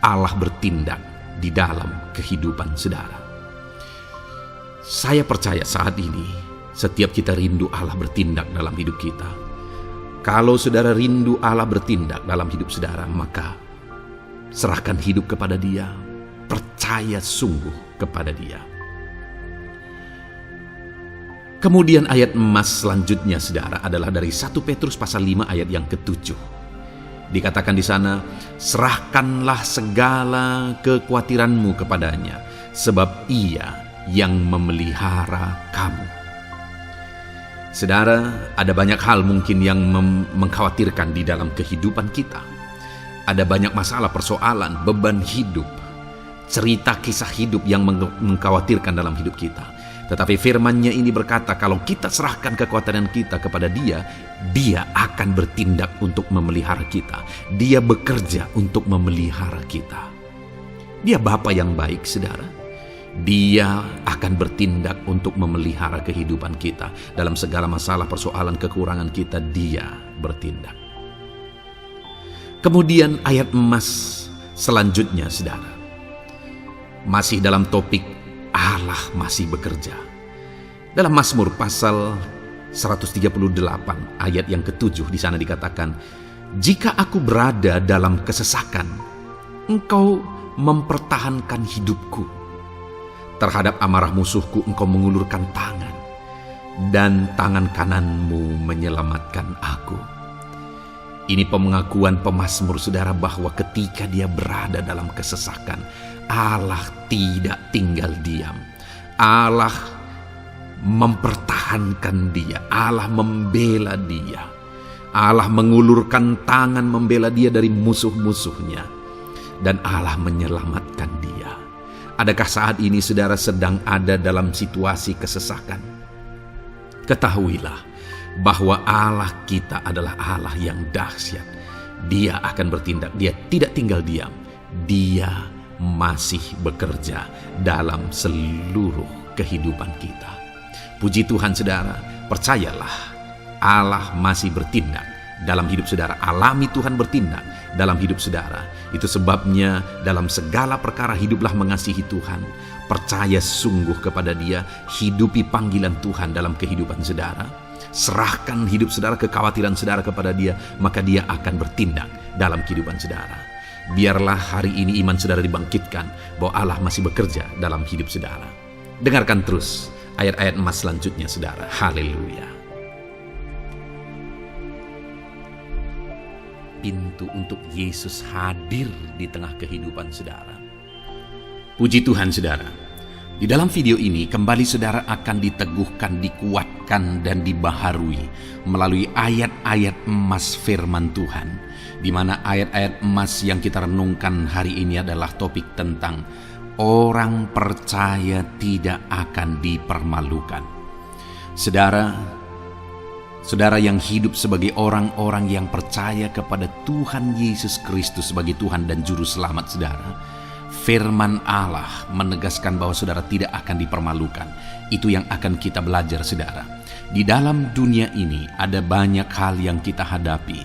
Allah bertindak di dalam kehidupan saudara. Saya percaya saat ini setiap kita rindu Allah bertindak dalam hidup kita. Kalau saudara rindu Allah bertindak dalam hidup saudara, maka serahkan hidup kepada Dia, percaya sungguh kepada Dia. Kemudian ayat emas selanjutnya, saudara, adalah dari 1 Petrus pasal 5 ayat yang ke-7. Dikatakan di sana, serahkanlah segala kekhawatiranmu kepadanya, sebab Ia yang memelihara kamu. Saudara, ada banyak hal mungkin yang mengkhawatirkan di dalam kehidupan kita. Ada banyak masalah, persoalan, beban hidup, cerita kisah hidup yang mengkhawatirkan dalam hidup kita. Tetapi firman-Nya ini berkata, kalau kita serahkan kekuatan kita kepada Dia, Dia akan bertindak untuk memelihara kita. Dia bekerja untuk memelihara kita. Dia Bapa yang baik, saudara. Dia akan bertindak untuk memelihara kehidupan kita. Dalam segala masalah, persoalan, kekurangan kita, Dia bertindak. Kemudian ayat emas selanjutnya, saudara, masih dalam topik Allah masih bekerja. Dalam Mazmur pasal 138 ayat yang ke-7 di sana dikatakan, jika aku berada dalam kesesakan, Engkau mempertahankan hidupku. Terhadap amarah musuhku Engkau mengulurkan tangan, dan tangan kananmu menyelamatkan aku. Ini pengakuan pemazmur, saudara, bahwa ketika dia berada dalam kesesakan, Allah tidak tinggal diam. Allah mempertahankan dia. Allah membela dia. Allah mengulurkan tangan membela dia dari musuh-musuhnya. Dan Allah menyelamatkan dia. Adakah saat ini saudara sedang ada dalam situasi kesesakan? Ketahuilah bahwa Allah kita adalah Allah yang dahsyat. Dia akan bertindak. Dia tidak tinggal diam. Dia masih bekerja dalam seluruh kehidupan kita. Puji Tuhan, saudara, percayalah Allah masih bertindak dalam hidup saudara. Alami Tuhan bertindak dalam hidup saudara. Itu sebabnya dalam segala perkara hiduplah mengasihi Tuhan. Percaya sungguh kepada Dia. Hidupi panggilan Tuhan dalam kehidupan saudara. Serahkan hidup saudara, kekhawatiran saudara kepada Dia, maka Dia akan bertindak dalam kehidupan saudara. Biarlah hari ini iman saudara dibangkitkan bahwa Allah masih bekerja dalam hidup saudara. Dengarkan terus ayat-ayat emas selanjutnya, saudara. Haleluya. Pintu untuk Yesus hadir di tengah kehidupan saudara. Puji Tuhan, saudara. Di dalam video ini kembali saudara akan diteguhkan, dikuatkan, dan dibaharui melalui ayat-ayat emas firman Tuhan, di mana ayat-ayat emas yang kita renungkan hari ini adalah topik tentang orang percaya tidak akan dipermalukan. Saudara yang hidup sebagai orang-orang yang percaya kepada Tuhan Yesus Kristus sebagai Tuhan dan Juru Selamat saudara, firman Allah menegaskan bahwa saudara tidak akan dipermalukan. Itu yang akan kita belajar, saudara. Di dalam dunia ini ada banyak hal yang kita hadapi,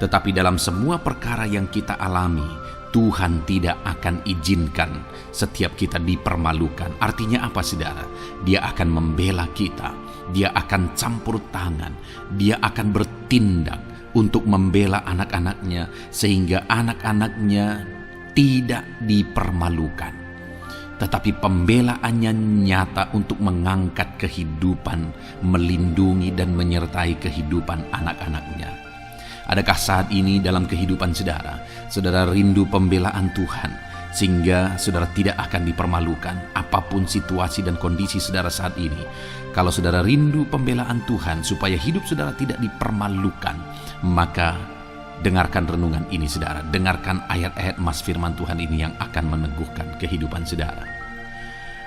tetapi dalam semua perkara yang kita alami, Tuhan tidak akan izinkan setiap kita dipermalukan. Artinya apa, saudara? Dia akan membela kita. Dia akan campur tangan. Dia akan bertindak untuk membela anak-anaknya, sehingga anak-anaknya tidak dipermalukan. Tetapi pembelaannya nyata untuk mengangkat kehidupan, melindungi dan menyertai kehidupan anak-anaknya. Adakah saat ini dalam kehidupan saudara, saudara rindu pembelaan Tuhan, sehingga saudara tidak akan dipermalukan apapun situasi dan kondisi saudara saat ini? Kalau saudara rindu pembelaan Tuhan supaya hidup saudara tidak dipermalukan, maka dengarkan renungan ini, saudara. Dengarkan ayat-ayat emas firman Tuhan ini yang akan meneguhkan kehidupan saudara.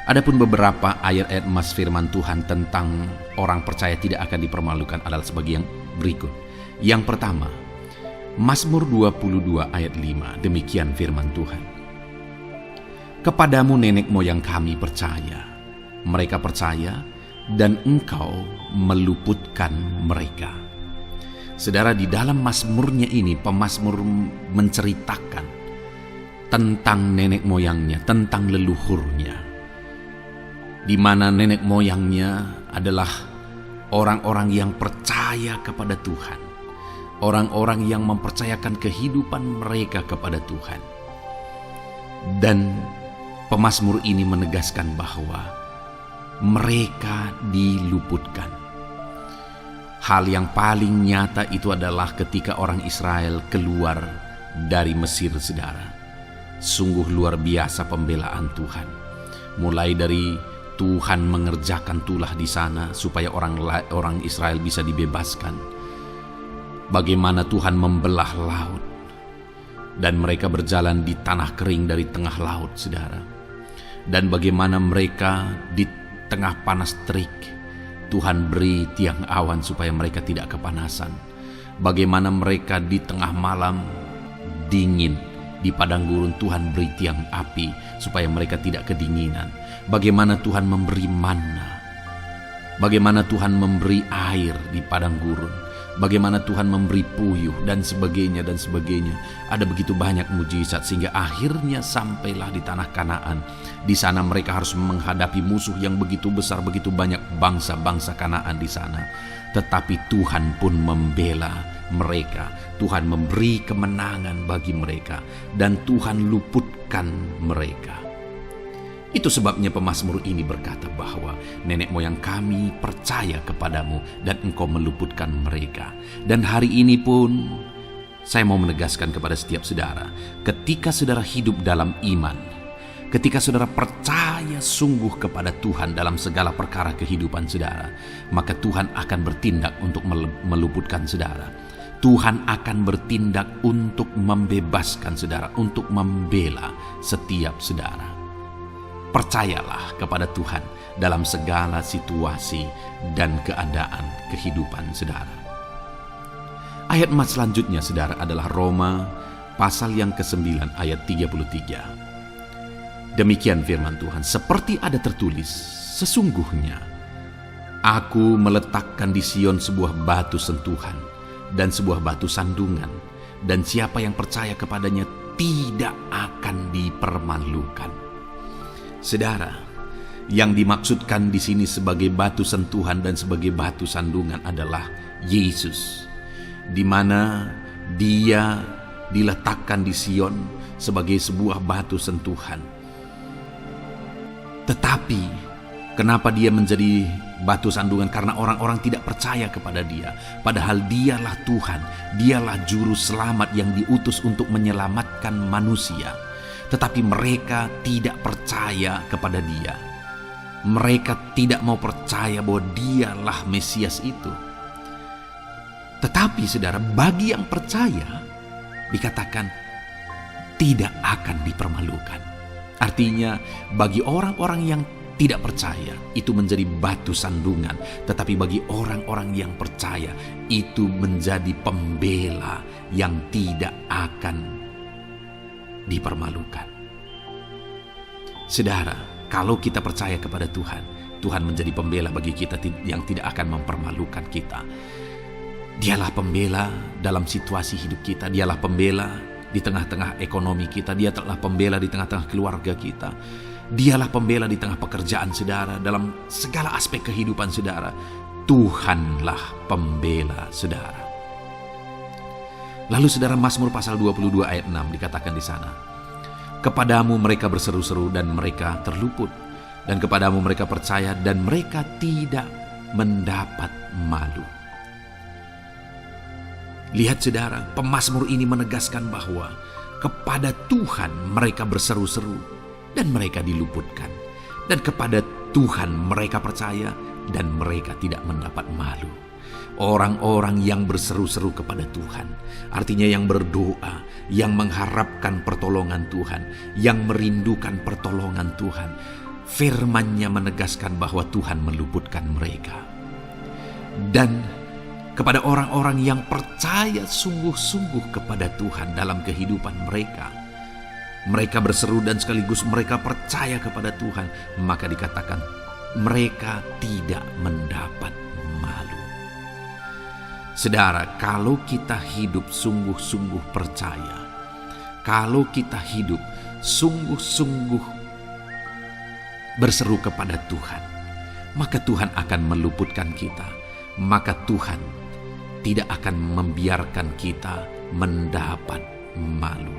Adapun beberapa ayat-ayat emas firman Tuhan tentang orang percaya tidak akan dipermalukan adalah sebagai yang berikut. Yang pertama, Mazmur 22 ayat 5, demikian firman Tuhan. Kepadamu nenek moyang kami percaya, mereka percaya, dan Engkau meluputkan mereka. Saudara, di dalam mazmurnya ini, pemazmur menceritakan tentang nenek moyangnya, tentang leluhurnya, di mana nenek moyangnya adalah orang-orang yang percaya kepada Tuhan, orang-orang yang mempercayakan kehidupan mereka kepada Tuhan. Dan pemazmur ini menegaskan bahwa mereka diluputkan. Hal yang paling nyata itu adalah ketika orang Israel keluar dari Mesir, saudara. Sungguh luar biasa pembelaan Tuhan. Mulai dari Tuhan mengerjakan tulah di sana supaya orang Israel bisa dibebaskan. Bagaimana Tuhan membelah laut dan mereka berjalan di tanah kering dari tengah laut, saudara. Dan bagaimana mereka di tengah panas terik, Tuhan beri tiang awan supaya mereka tidak kepanasan. Bagaimana mereka di tengah malam dingin, di padang gurun Tuhan beri tiang api supaya mereka tidak kedinginan. Bagaimana Tuhan memberi manna, bagaimana Tuhan memberi air di padang gurun, bagaimana Tuhan memberi puyuh dan sebagainya dan sebagainya. Ada begitu banyak mujizat sehingga akhirnya sampailah di tanah Kanaan. Di sana mereka harus menghadapi musuh yang begitu besar, begitu banyak bangsa-bangsa Kanaan di sana. Tetapi Tuhan pun membela mereka. Tuhan memberi kemenangan bagi mereka dan Tuhan luputkan mereka. Itu sebabnya pemazmur ini berkata bahwa nenek moyang kami percaya kepadamu dan engkau meluputkan mereka. Dan hari ini pun saya mau menegaskan kepada setiap saudara, ketika saudara hidup dalam iman, ketika saudara percaya sungguh kepada Tuhan dalam segala perkara kehidupan saudara, maka Tuhan akan bertindak untuk meluputkan saudara. Tuhan akan bertindak untuk membebaskan saudara, untuk membela setiap saudara. Percayalah kepada Tuhan dalam segala situasi dan keadaan kehidupan saudara. Ayat emas selanjutnya saudara adalah Roma pasal yang ke-9 ayat 33. Demikian firman Tuhan, seperti ada tertulis, sesungguhnya aku meletakkan di Sion sebuah batu sentuhan dan sebuah batu sandungan, dan siapa yang percaya kepadanya tidak akan dipermalukan. Saudara, yang dimaksudkan di sini sebagai batu sentuhan dan sebagai batu sandungan adalah Yesus, di mana Dia diletakkan di Sion sebagai sebuah batu sentuhan. Tetapi kenapa Dia menjadi batu sandungan? Karena orang-orang tidak percaya kepada Dia. Padahal Dialah Tuhan, Dialah juru selamat yang diutus untuk menyelamatkan manusia. Tetapi mereka tidak percaya kepada Dia. Mereka tidak mau percaya bahwa Dialah Mesias itu. Tetapi saudara, bagi yang percaya dikatakan tidak akan dipermalukan. Artinya bagi orang-orang yang tidak percaya itu menjadi batu sandungan, tetapi bagi orang-orang yang percaya itu menjadi pembela yang tidak akan dipermalukan. Saudara, kalau kita percaya kepada Tuhan, Tuhan menjadi pembela bagi kita yang tidak akan mempermalukan kita. Dialah pembela dalam situasi hidup kita, Dialah pembela di tengah-tengah ekonomi kita, Dialah pembela di tengah-tengah keluarga kita, Dialah pembela di tengah pekerjaan saudara, dalam segala aspek kehidupan saudara. Tuhanlah pembela saudara. Lalu saudara, Mazmur pasal 22 ayat 6 dikatakan di sana, kepadamu mereka berseru-seru dan mereka terluput, dan kepadamu mereka percaya dan mereka tidak mendapat malu. Lihat saudara, pemazmur ini menegaskan bahwa kepada Tuhan mereka berseru-seru dan mereka diluputkan, dan kepada Tuhan mereka percaya dan mereka tidak mendapat malu. Orang-orang yang berseru-seru kepada Tuhan, artinya yang berdoa, yang mengharapkan pertolongan Tuhan, yang merindukan pertolongan Tuhan, firman-Nya menegaskan bahwa Tuhan meluputkan mereka. Dan kepada orang-orang yang percaya sungguh-sungguh kepada Tuhan dalam kehidupan mereka, mereka berseru dan sekaligus mereka percaya kepada Tuhan, maka dikatakan mereka tidak mendapat malu. Saudara, kalau kita hidup sungguh-sungguh percaya, kalau kita hidup sungguh-sungguh berseru kepada Tuhan, maka Tuhan akan meluputkan kita. Maka Tuhan tidak akan membiarkan kita mendapat malu.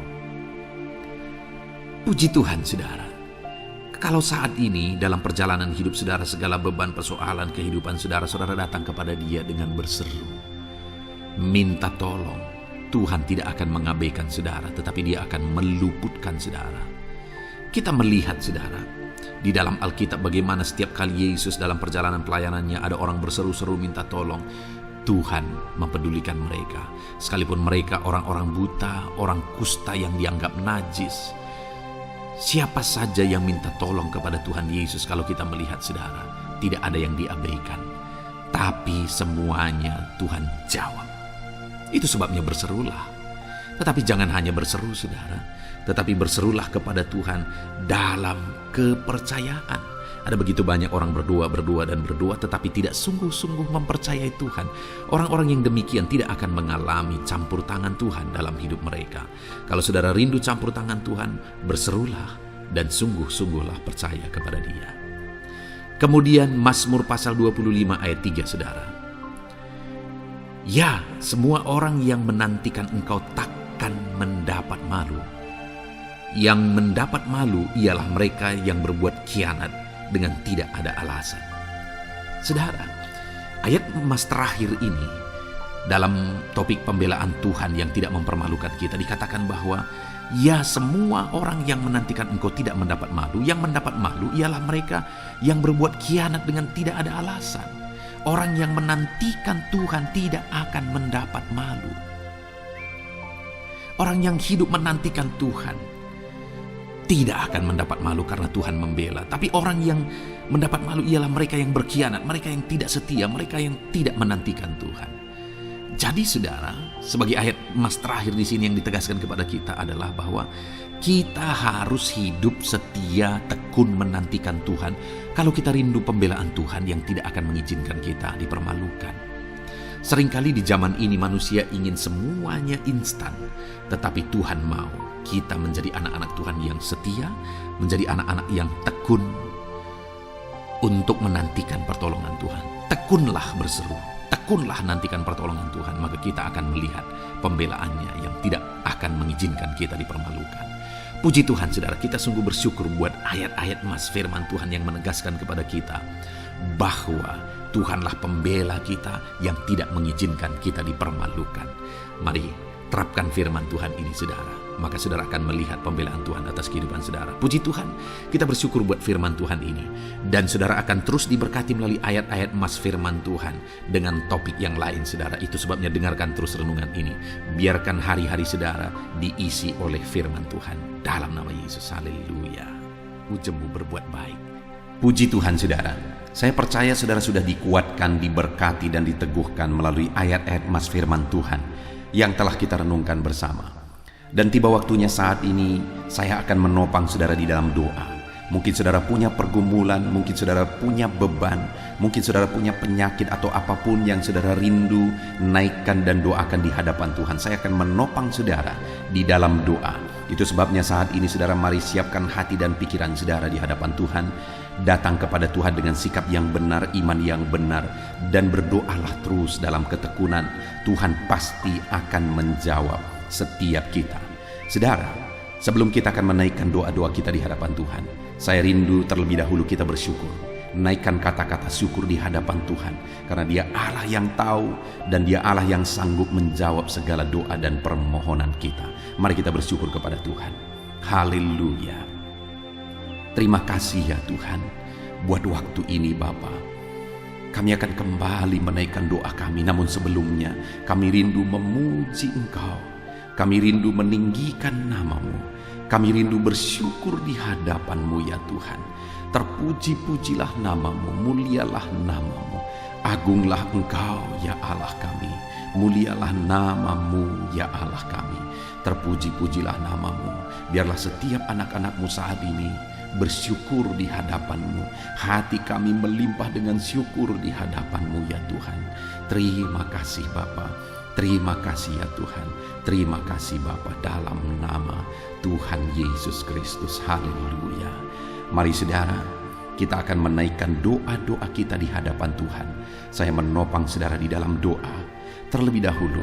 Puji Tuhan saudara. Kalau saat ini dalam perjalanan hidup saudara, segala beban persoalan kehidupan saudara, saudara datang kepada Dia dengan berseru, minta tolong, Tuhan tidak akan mengabaikan saudara, tetapi Dia akan meluputkan saudara. Kita melihat saudara, Di dalam Alkitab bagaimana setiap kali Yesus dalam perjalanan pelayanannya ada orang berseru-seru minta tolong, Tuhan mempedulikan mereka. Sekalipun mereka orang-orang buta, orang kusta yang dianggap najis. Siapa saja yang minta tolong kepada Tuhan Yesus, kalau kita melihat saudara, tidak ada yang diabaikan. Tapi semuanya Tuhan jawab. Itu sebabnya berserulah. Tetapi jangan hanya berseru saudara, tetapi berserulah kepada Tuhan dalam kepercayaan. Ada begitu banyak orang berdoa tetapi tidak sungguh-sungguh mempercayai Tuhan. Orang-orang yang demikian tidak akan mengalami campur tangan Tuhan dalam hidup mereka. Kalau saudara rindu campur tangan Tuhan, berserulah dan sungguh-sungguhlah percaya kepada Dia. Kemudian Mazmur pasal 25 ayat 3 saudara. Ya, semua orang yang menantikan Engkau takkan mendapat malu. Yang mendapat malu ialah mereka yang berbuat khianat dengan tidak ada alasan. Saudara, ayat emas terakhir ini dalam topik pembelaan Tuhan yang tidak mempermalukan kita dikatakan bahwa ya, semua orang yang menantikan Engkau tidak mendapat malu. Yang mendapat malu ialah mereka yang berbuat khianat dengan tidak ada alasan. Orang yang menantikan Tuhan tidak akan mendapat malu. Orang yang hidup menantikan Tuhan tidak akan mendapat malu karena Tuhan membela. Tapi orang yang mendapat malu ialah mereka yang berkhianat, mereka yang tidak setia, mereka yang tidak menantikan Tuhan. Jadi saudara, sebagai ayat emas terakhir di sini yang ditegaskan kepada kita adalah bahwa kita harus hidup setia, tekun menantikan Tuhan. Kalau kita rindu pembelaan Tuhan yang tidak akan mengizinkan kita dipermalukan. Seringkali di zaman ini manusia ingin semuanya instan, tetapi Tuhan mau kita menjadi anak-anak Tuhan yang setia, menjadi anak-anak yang tekun untuk menantikan pertolongan Tuhan. Tekunlah berseru, tekunlah nantikan pertolongan Tuhan, maka kita akan melihat pembelaannya yang tidak akan mengizinkan kita dipermalukan. Puji Tuhan saudara, kita sungguh bersyukur buat ayat-ayat emas firman Tuhan yang menegaskan kepada kita bahwa Tuhanlah pembela kita yang tidak mengizinkan kita dipermalukan. Mari terapkan firman Tuhan ini saudara, maka saudara akan melihat pembelaan Tuhan atas kehidupan saudara. Puji Tuhan, kita bersyukur buat firman Tuhan ini. Dan saudara akan terus diberkati melalui ayat-ayat emas firman Tuhan dengan topik yang lain saudara. Itu sebabnya dengarkan terus renungan ini. Biarkan hari-hari saudara diisi oleh firman Tuhan. Dalam nama Yesus, haleluya. Ujungmu berbuat baik. Puji Tuhan saudara, saya percaya saudara sudah dikuatkan, diberkati dan diteguhkan melalui ayat-ayat emas firman Tuhan yang telah kita renungkan bersama. Dan tiba waktunya saat ini saya akan menopang saudara di dalam doa. Mungkin saudara punya pergumulan, mungkin saudara punya beban, mungkin saudara punya penyakit atau apapun yang saudara rindu, naikkan dan doakan di hadapan Tuhan. Saya akan menopang saudara di dalam doa. Itu sebabnya saat ini saudara mari siapkan hati dan pikiran saudara di hadapan Tuhan. Datang kepada Tuhan dengan sikap yang benar, iman yang benar, dan berdoalah terus dalam ketekunan. Tuhan pasti akan menjawab setiap kita. Saudara, sebelum kita akan menaikkan doa-doa kita di hadapan Tuhan, saya rindu terlebih dahulu kita bersyukur. Naikkan kata-kata syukur di hadapan Tuhan, karena Dia Allah yang tahu dan Dia Allah yang sanggup menjawab segala doa dan permohonan kita. Mari kita bersyukur kepada Tuhan. Haleluya. Terima kasih ya Tuhan buat waktu ini Bapa. Kami akan kembali menaikkan doa kami, namun sebelumnya kami rindu memuji Engkau. Kami rindu meninggikan nama-Mu. Kami rindu bersyukur di hadapan-Mu ya Tuhan. Terpuji-pujilah nama-Mu, mulialah nama-Mu. Agunglah Engkau ya Allah kami. Mulialah nama-Mu ya Allah kami. Terpuji-pujilah nama-Mu. Biarlah setiap anak-anak-Mu saat ini bersyukur di hadapan-Mu. Hati kami melimpah dengan syukur di hadapan-Mu ya Tuhan. Terima kasih Bapa. Terima kasih ya Tuhan. Terima kasih Bapa, dalam nama Tuhan Yesus Kristus. Haleluya. Mari saudara, kita akan menaikkan doa-doa kita di hadapan Tuhan. Saya menopang saudara di dalam doa. Terlebih dahulu,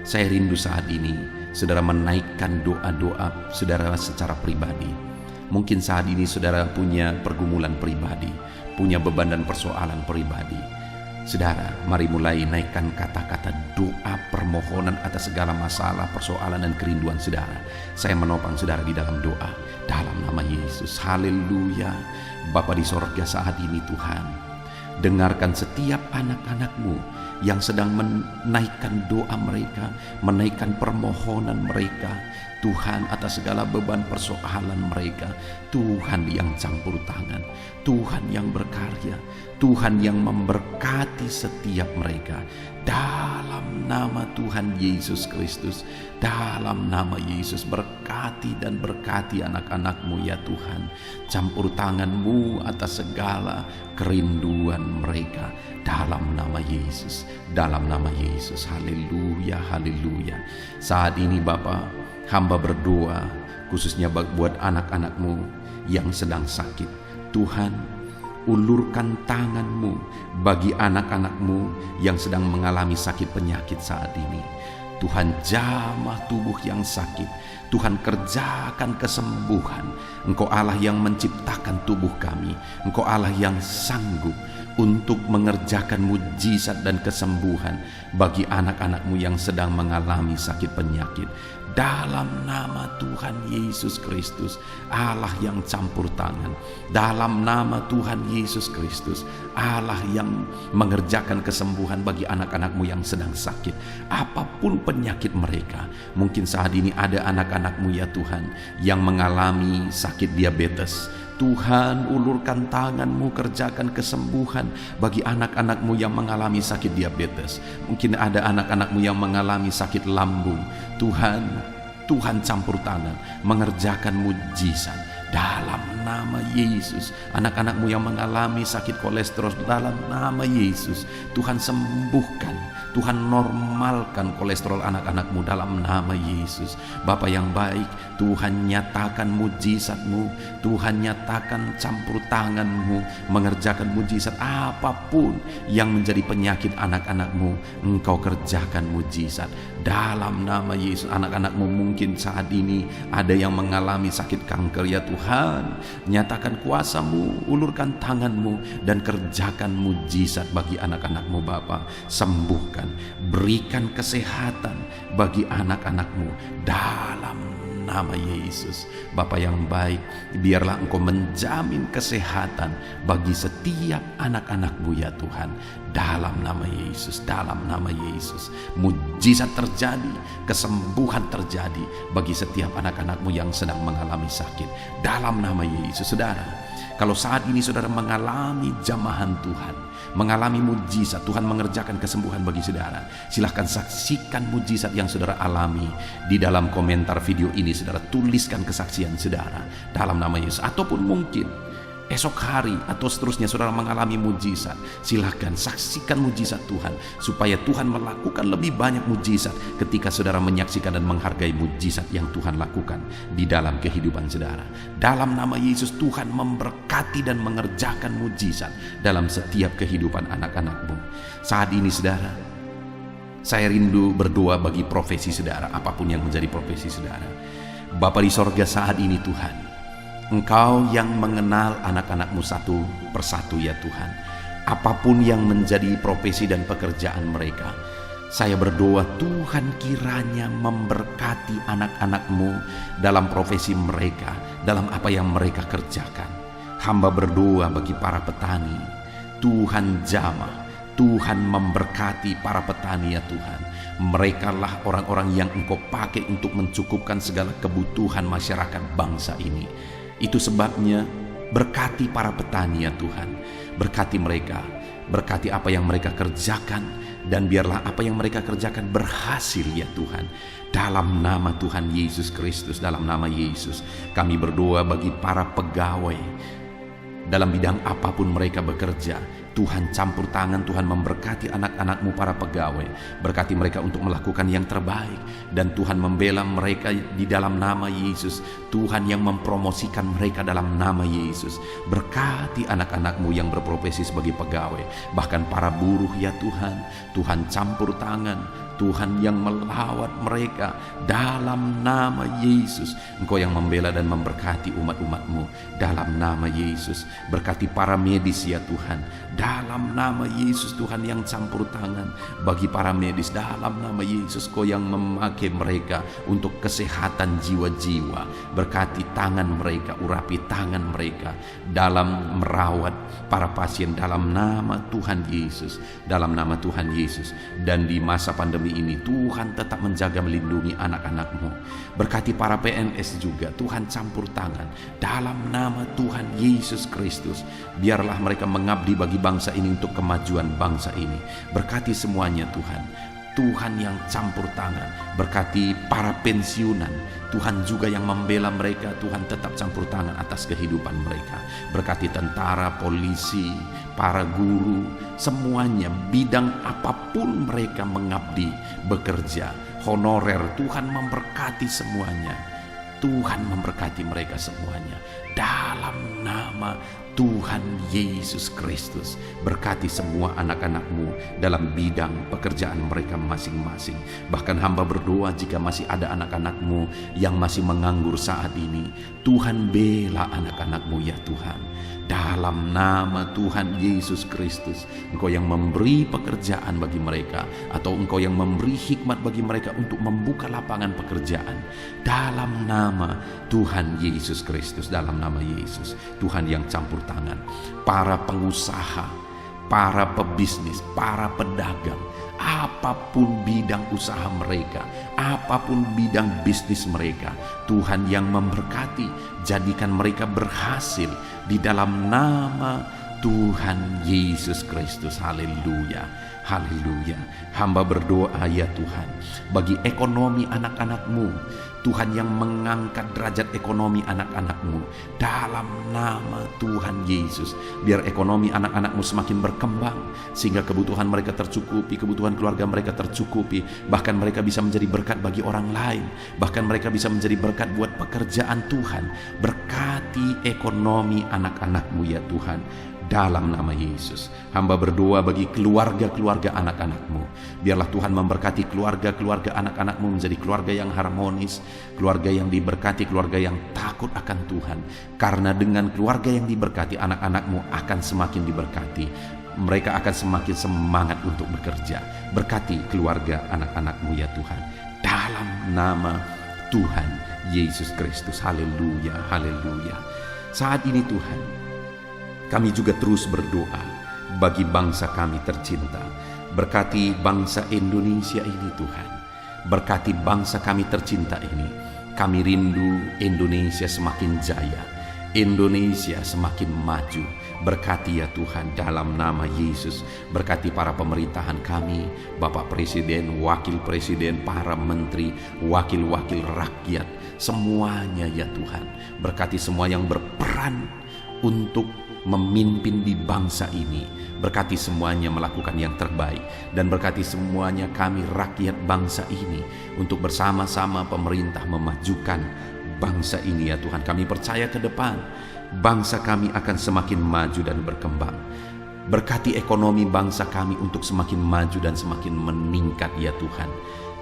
saya rindu saat ini saudara menaikkan doa-doa saudara secara pribadi. Mungkin saat ini saudara punya pergumulan pribadi, punya beban dan persoalan pribadi. Saudara, mari mulai naikkan kata-kata doa permohonan atas segala masalah, persoalan, dan kerinduan saudara. Saya menopang saudara di dalam doa, dalam nama Yesus. Haleluya. Bapa di sorga, saat ini Tuhan, dengarkan setiap anak-anak-Mu yang sedang menaikkan doa mereka, menaikkan permohonan mereka, Tuhan, atas segala beban persoalan mereka. Tuhan yang campur tangan, Tuhan yang berkarya, Tuhan yang memberkati setiap mereka. Dalam nama Tuhan Yesus Kristus, dalam nama Yesus, berkati dan berkati anak-anak-Mu ya Tuhan. Campur tangan-Mu atas segala kerinduan mereka. Dalam nama Yesus, dalam nama Yesus. Haleluya, haleluya. Saat ini Bapa, hamba berdoa khususnya buat anak-anak-Mu yang sedang sakit. Tuhan, ulurkan tangan-Mu bagi anak-anak-Mu yang sedang mengalami sakit penyakit saat ini. Tuhan, jamah tubuh yang sakit. Tuhan, kerjakan kesembuhan. Engkau Allah yang menciptakan tubuh kami. Engkau Allah yang sanggup untuk mengerjakan mujizat dan kesembuhan bagi anak-anak-Mu yang sedang mengalami sakit penyakit. Dalam nama Tuhan Yesus Kristus, Allah yang campur tangan. Dalam nama Tuhan Yesus Kristus, Allah yang mengerjakan kesembuhan bagi anak-anak-Mu yang sedang sakit. Apapun penyakit mereka, mungkin saat ini ada anak-anak-Mu ya Tuhan yang mengalami sakit diabetes. Tuhan, ulurkan tangan-Mu, kerjakan kesembuhan bagi anak-anak-Mu yang mengalami sakit diabetes. Mungkin ada anak-anak-Mu yang mengalami sakit lambung. Tuhan campur tangan, mengerjakan mujizat. Dalam nama Yesus, anak-anak-Mu yang mengalami sakit kolesterol, dalam nama Yesus, Tuhan sembuhkan, Tuhan normalkan kolesterol anak-anak-Mu dalam nama Yesus. Bapa yang baik, Tuhan nyatakan mujizat-Mu, Tuhan nyatakan campur tangan-Mu, mengerjakan mujizat. Apapun yang menjadi penyakit anak-anak-Mu, Engkau kerjakan mujizat. Dalam nama Yesus, anak-anak-Mu mungkin saat ini ada yang mengalami sakit kanker ya Tuhan, nyatakan kuasa-Mu, ulurkan tangan-Mu dan kerjakan mujizat bagi anak-anak-Mu Bapa. Sembuhkan, berikan kesehatan bagi anak-anak-Mu dalam nama Yesus. Bapa yang baik, biarlah Engkau menjamin kesehatan bagi setiap anak-anak-Mu ya Tuhan. Dalam nama Yesus, dalam nama Yesus, mujizat terjadi, kesembuhan terjadi bagi setiap anak-anak-Mu yang sedang mengalami sakit. Dalam nama Yesus. Saudara, kalau saat ini saudara mengalami jamahan Tuhan, mengalami mujizat, Tuhan mengerjakan kesembuhan bagi saudara, silahkan saksikan mujizat yang saudara alami di dalam komentar video ini. Saudara tuliskan kesaksian saudara dalam nama Yesus. Ataupun mungkin esok hari atau seterusnya saudara mengalami mujizat, silahkan saksikan mujizat Tuhan, supaya Tuhan melakukan lebih banyak mujizat ketika saudara menyaksikan dan menghargai mujizat yang Tuhan lakukan di dalam kehidupan saudara. Dalam nama Yesus, Tuhan memberkati dan mengerjakan mujizat dalam setiap kehidupan anak-anak-Mu. Saat ini saudara, saya rindu berdoa bagi profesi saudara, apapun yang menjadi profesi saudara. Bapa di sorga, saat ini Tuhan, Engkau yang mengenal anak-anak-Mu satu persatu ya Tuhan. Apapun yang menjadi profesi dan pekerjaan mereka, saya berdoa Tuhan kiranya memberkati anak-anak-Mu dalam profesi mereka, dalam apa yang mereka kerjakan. Hamba berdoa bagi para petani, Tuhan jamah, Tuhan memberkati para petani ya Tuhan. Merekalah orang-orang yang Engkau pakai untuk mencukupkan segala kebutuhan masyarakat bangsa ini. Itu sebabnya berkati para petani ya Tuhan. Berkati mereka, berkati apa yang mereka kerjakan, dan biarlah apa yang mereka kerjakan berhasil ya Tuhan. Dalam nama Tuhan Yesus Kristus, dalam nama Yesus, kami berdoa bagi para pegawai dalam bidang apapun mereka bekerja. Tuhan campur tangan, Tuhan memberkati anak-anak-Mu para pegawai. Berkati mereka untuk melakukan yang terbaik, dan Tuhan membela mereka di dalam nama Yesus. Tuhan yang mempromosikan mereka dalam nama Yesus. Berkati anak-anak-Mu yang berprofesi sebagai pegawai, bahkan para buruh ya Tuhan. Tuhan campur tangan, Tuhan yang melawat mereka dalam nama Yesus. Engkau yang membela dan memberkati umat-umat-Mu dalam nama Yesus. Berkati para medis ya Tuhan, dalam nama Yesus Tuhan yang campur tangan bagi para medis, dalam nama Yesus Kau yang memakai mereka untuk kesehatan jiwa-jiwa. Berkati tangan mereka, urapi tangan mereka dalam merawat para pasien dalam nama Tuhan Yesus, dalam nama Tuhan Yesus. Dan di masa pandemi ini Tuhan tetap menjaga melindungi anak-anak-Mu. Berkati para PNS juga Tuhan, campur tangan dalam nama Tuhan Yesus Kristus. Biarlah mereka mengabdi bagi bangsa ini untuk kemajuan bangsa ini. Berkati semuanya Tuhan, Tuhan yang campur tangan. Berkati para pensiunan, Tuhan juga yang membela mereka. Tuhan tetap campur tangan atas kehidupan mereka. Berkati tentara, polisi, para guru, semuanya bidang apapun mereka mengabdi, bekerja, honorer, Tuhan memberkati semuanya. Tuhan memberkati mereka semuanya dalam nama Tuhan Yesus Kristus. Berkati semua anak-anak-Mu dalam bidang pekerjaan mereka masing-masing. Bahkan hamba berdoa jika masih ada anak-anak-Mu yang masih menganggur saat ini, Tuhan bela anak-anak-Mu ya Tuhan. Dalam nama Tuhan Yesus Kristus, Engkau yang memberi pekerjaan bagi mereka, atau Engkau yang memberi hikmat bagi mereka untuk membuka lapangan pekerjaan. Dalam nama Tuhan Yesus Kristus, dalam nama Yesus, Tuhan yang campur tangan. Para pengusaha, para pebisnis, para pedagang, apapun bidang usaha mereka, apapun bidang bisnis mereka, Tuhan yang memberkati, jadikan mereka berhasil di dalam nama Tuhan Yesus Kristus. Haleluya, haleluya. Hamba berdoa ya Tuhan, bagi ekonomi anak-anak-Mu, Tuhan yang mengangkat derajat ekonomi anak-anak-Mu dalam nama Tuhan Yesus. Biar ekonomi anak-anak-Mu semakin berkembang, sehingga kebutuhan mereka tercukupi, kebutuhan keluarga mereka tercukupi. Bahkan mereka bisa menjadi berkat bagi orang lain, bahkan mereka bisa menjadi berkat buat pekerjaan Tuhan. Berkati ekonomi anak-anak-Mu ya Tuhan, dalam nama Yesus. Hamba berdoa bagi keluarga-keluarga anak-anak-Mu. Biarlah Tuhan memberkati keluarga-keluarga anak-anak-Mu menjadi keluarga yang harmonis, keluarga yang diberkati, keluarga yang takut akan Tuhan. Karena dengan keluarga yang diberkati, anak-anak-Mu akan semakin diberkati. Mereka akan semakin semangat untuk bekerja. Berkati keluarga anak-anak-Mu ya Tuhan, dalam nama Tuhan Yesus Kristus. Haleluya, haleluya. Saat ini Tuhan, kami juga terus berdoa bagi bangsa kami tercinta. Berkati bangsa Indonesia ini Tuhan. Berkati bangsa kami tercinta ini. Kami rindu Indonesia semakin jaya, Indonesia semakin maju. Berkati ya Tuhan dalam nama Yesus. Berkati para pemerintahan kami, Bapak Presiden, Wakil Presiden, para menteri, wakil-wakil rakyat, semuanya ya Tuhan. Berkati semua yang berperan untuk memimpin di bangsa ini. Berkati semuanya melakukan yang terbaik, dan berkati semuanya kami rakyat bangsa ini untuk bersama-sama pemerintah memajukan bangsa ini ya Tuhan. Kami percaya ke depan bangsa kami akan semakin maju dan berkembang. Berkati ekonomi bangsa kami untuk semakin maju dan semakin meningkat ya Tuhan,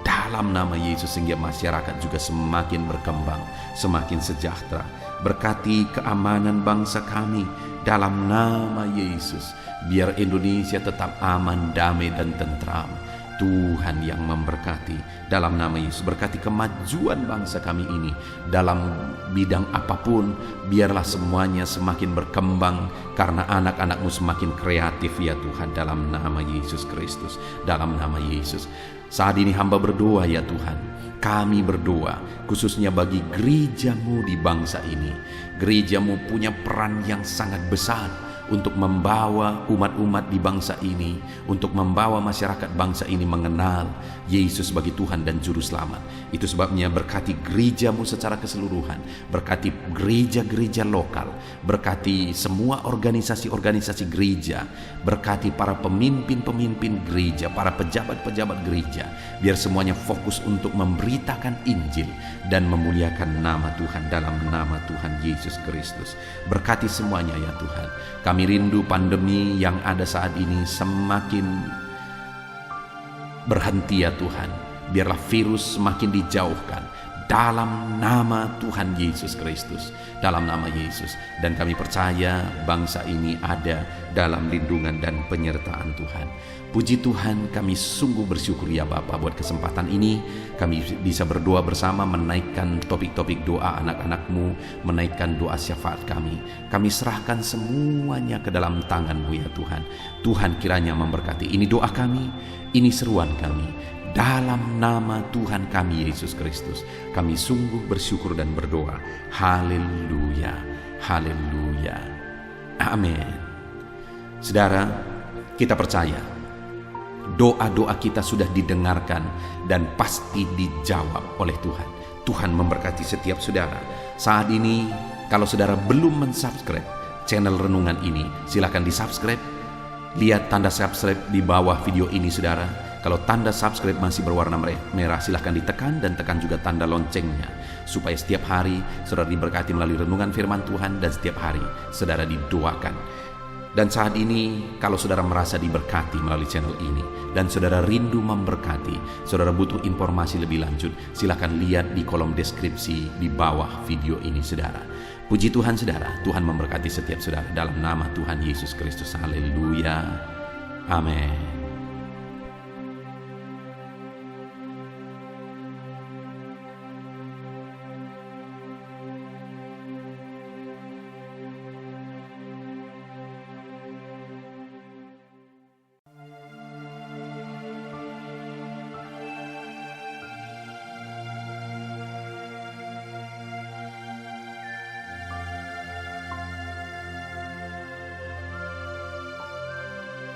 dalam nama Yesus, sehingga masyarakat juga semakin berkembang, semakin sejahtera. Berkati keamanan bangsa kami dalam nama Yesus. Biar Indonesia tetap aman, damai dan tentram. Tuhan yang memberkati dalam nama Yesus. Berkati kemajuan bangsa kami ini dalam bidang apapun. Biarlah semuanya semakin berkembang karena anak-anak-Mu semakin kreatif ya Tuhan, dalam nama Yesus Kristus, dalam nama Yesus. Saat ini hamba berdoa ya Tuhan, kami berdoa khususnya bagi gereja-Mu di bangsa ini. Gereja-Mu punya peran yang sangat besar untuk membawa umat-umat di bangsa ini, untuk membawa masyarakat bangsa ini mengenal Yesus sebagai Tuhan dan Juru Selamat. Itu sebabnya berkati gereja-Mu secara keseluruhan, berkati gereja-gereja lokal, berkati semua organisasi-organisasi gereja, berkati para pemimpin-pemimpin gereja, para pejabat-pejabat gereja, biar semuanya fokus untuk memberitakan Injil dan memuliakan nama Tuhan dalam nama Tuhan Yesus Kristus. Berkati semuanya ya Tuhan. Kami rindu pandemi yang ada saat ini semakin berhenti ya Tuhan. Biarlah virus semakin dijauhkan, dalam nama Tuhan Yesus Kristus, dalam nama Yesus. Dan kami percaya bangsa ini ada dalam lindungan dan penyertaan Tuhan. Puji Tuhan, kami sungguh bersyukur ya Bapa buat kesempatan ini. Kami bisa berdoa bersama, menaikkan topik-topik doa anak-anak-Mu, menaikkan doa syafaat kami. Kami serahkan semuanya ke dalam tangan-Mu ya Tuhan. Tuhan kiranya memberkati. Ini doa kami, ini seruan kami. Dalam nama Tuhan kami Yesus Kristus, kami sungguh bersyukur dan berdoa. Haleluya, haleluya, amin. Saudara, kita percaya doa-doa kita sudah didengarkan dan pasti dijawab oleh Tuhan. Tuhan memberkati setiap saudara. Saat ini, kalau saudara belum mensubscribe channel Renungan ini, silakan di-subscribe. Lihat tanda subscribe di bawah video ini saudara. Kalau tanda subscribe masih berwarna merah, silahkan ditekan dan tekan juga tanda loncengnya. Supaya setiap hari saudara diberkati melalui renungan firman Tuhan dan setiap hari saudara didoakan. Dan saat ini kalau saudara merasa diberkati melalui channel ini dan saudara rindu memberkati, saudara butuh informasi lebih lanjut, silahkan lihat di kolom deskripsi di bawah video ini saudara. Puji Tuhan saudara, Tuhan memberkati setiap saudara dalam nama Tuhan Yesus Kristus. Haleluya. Amin.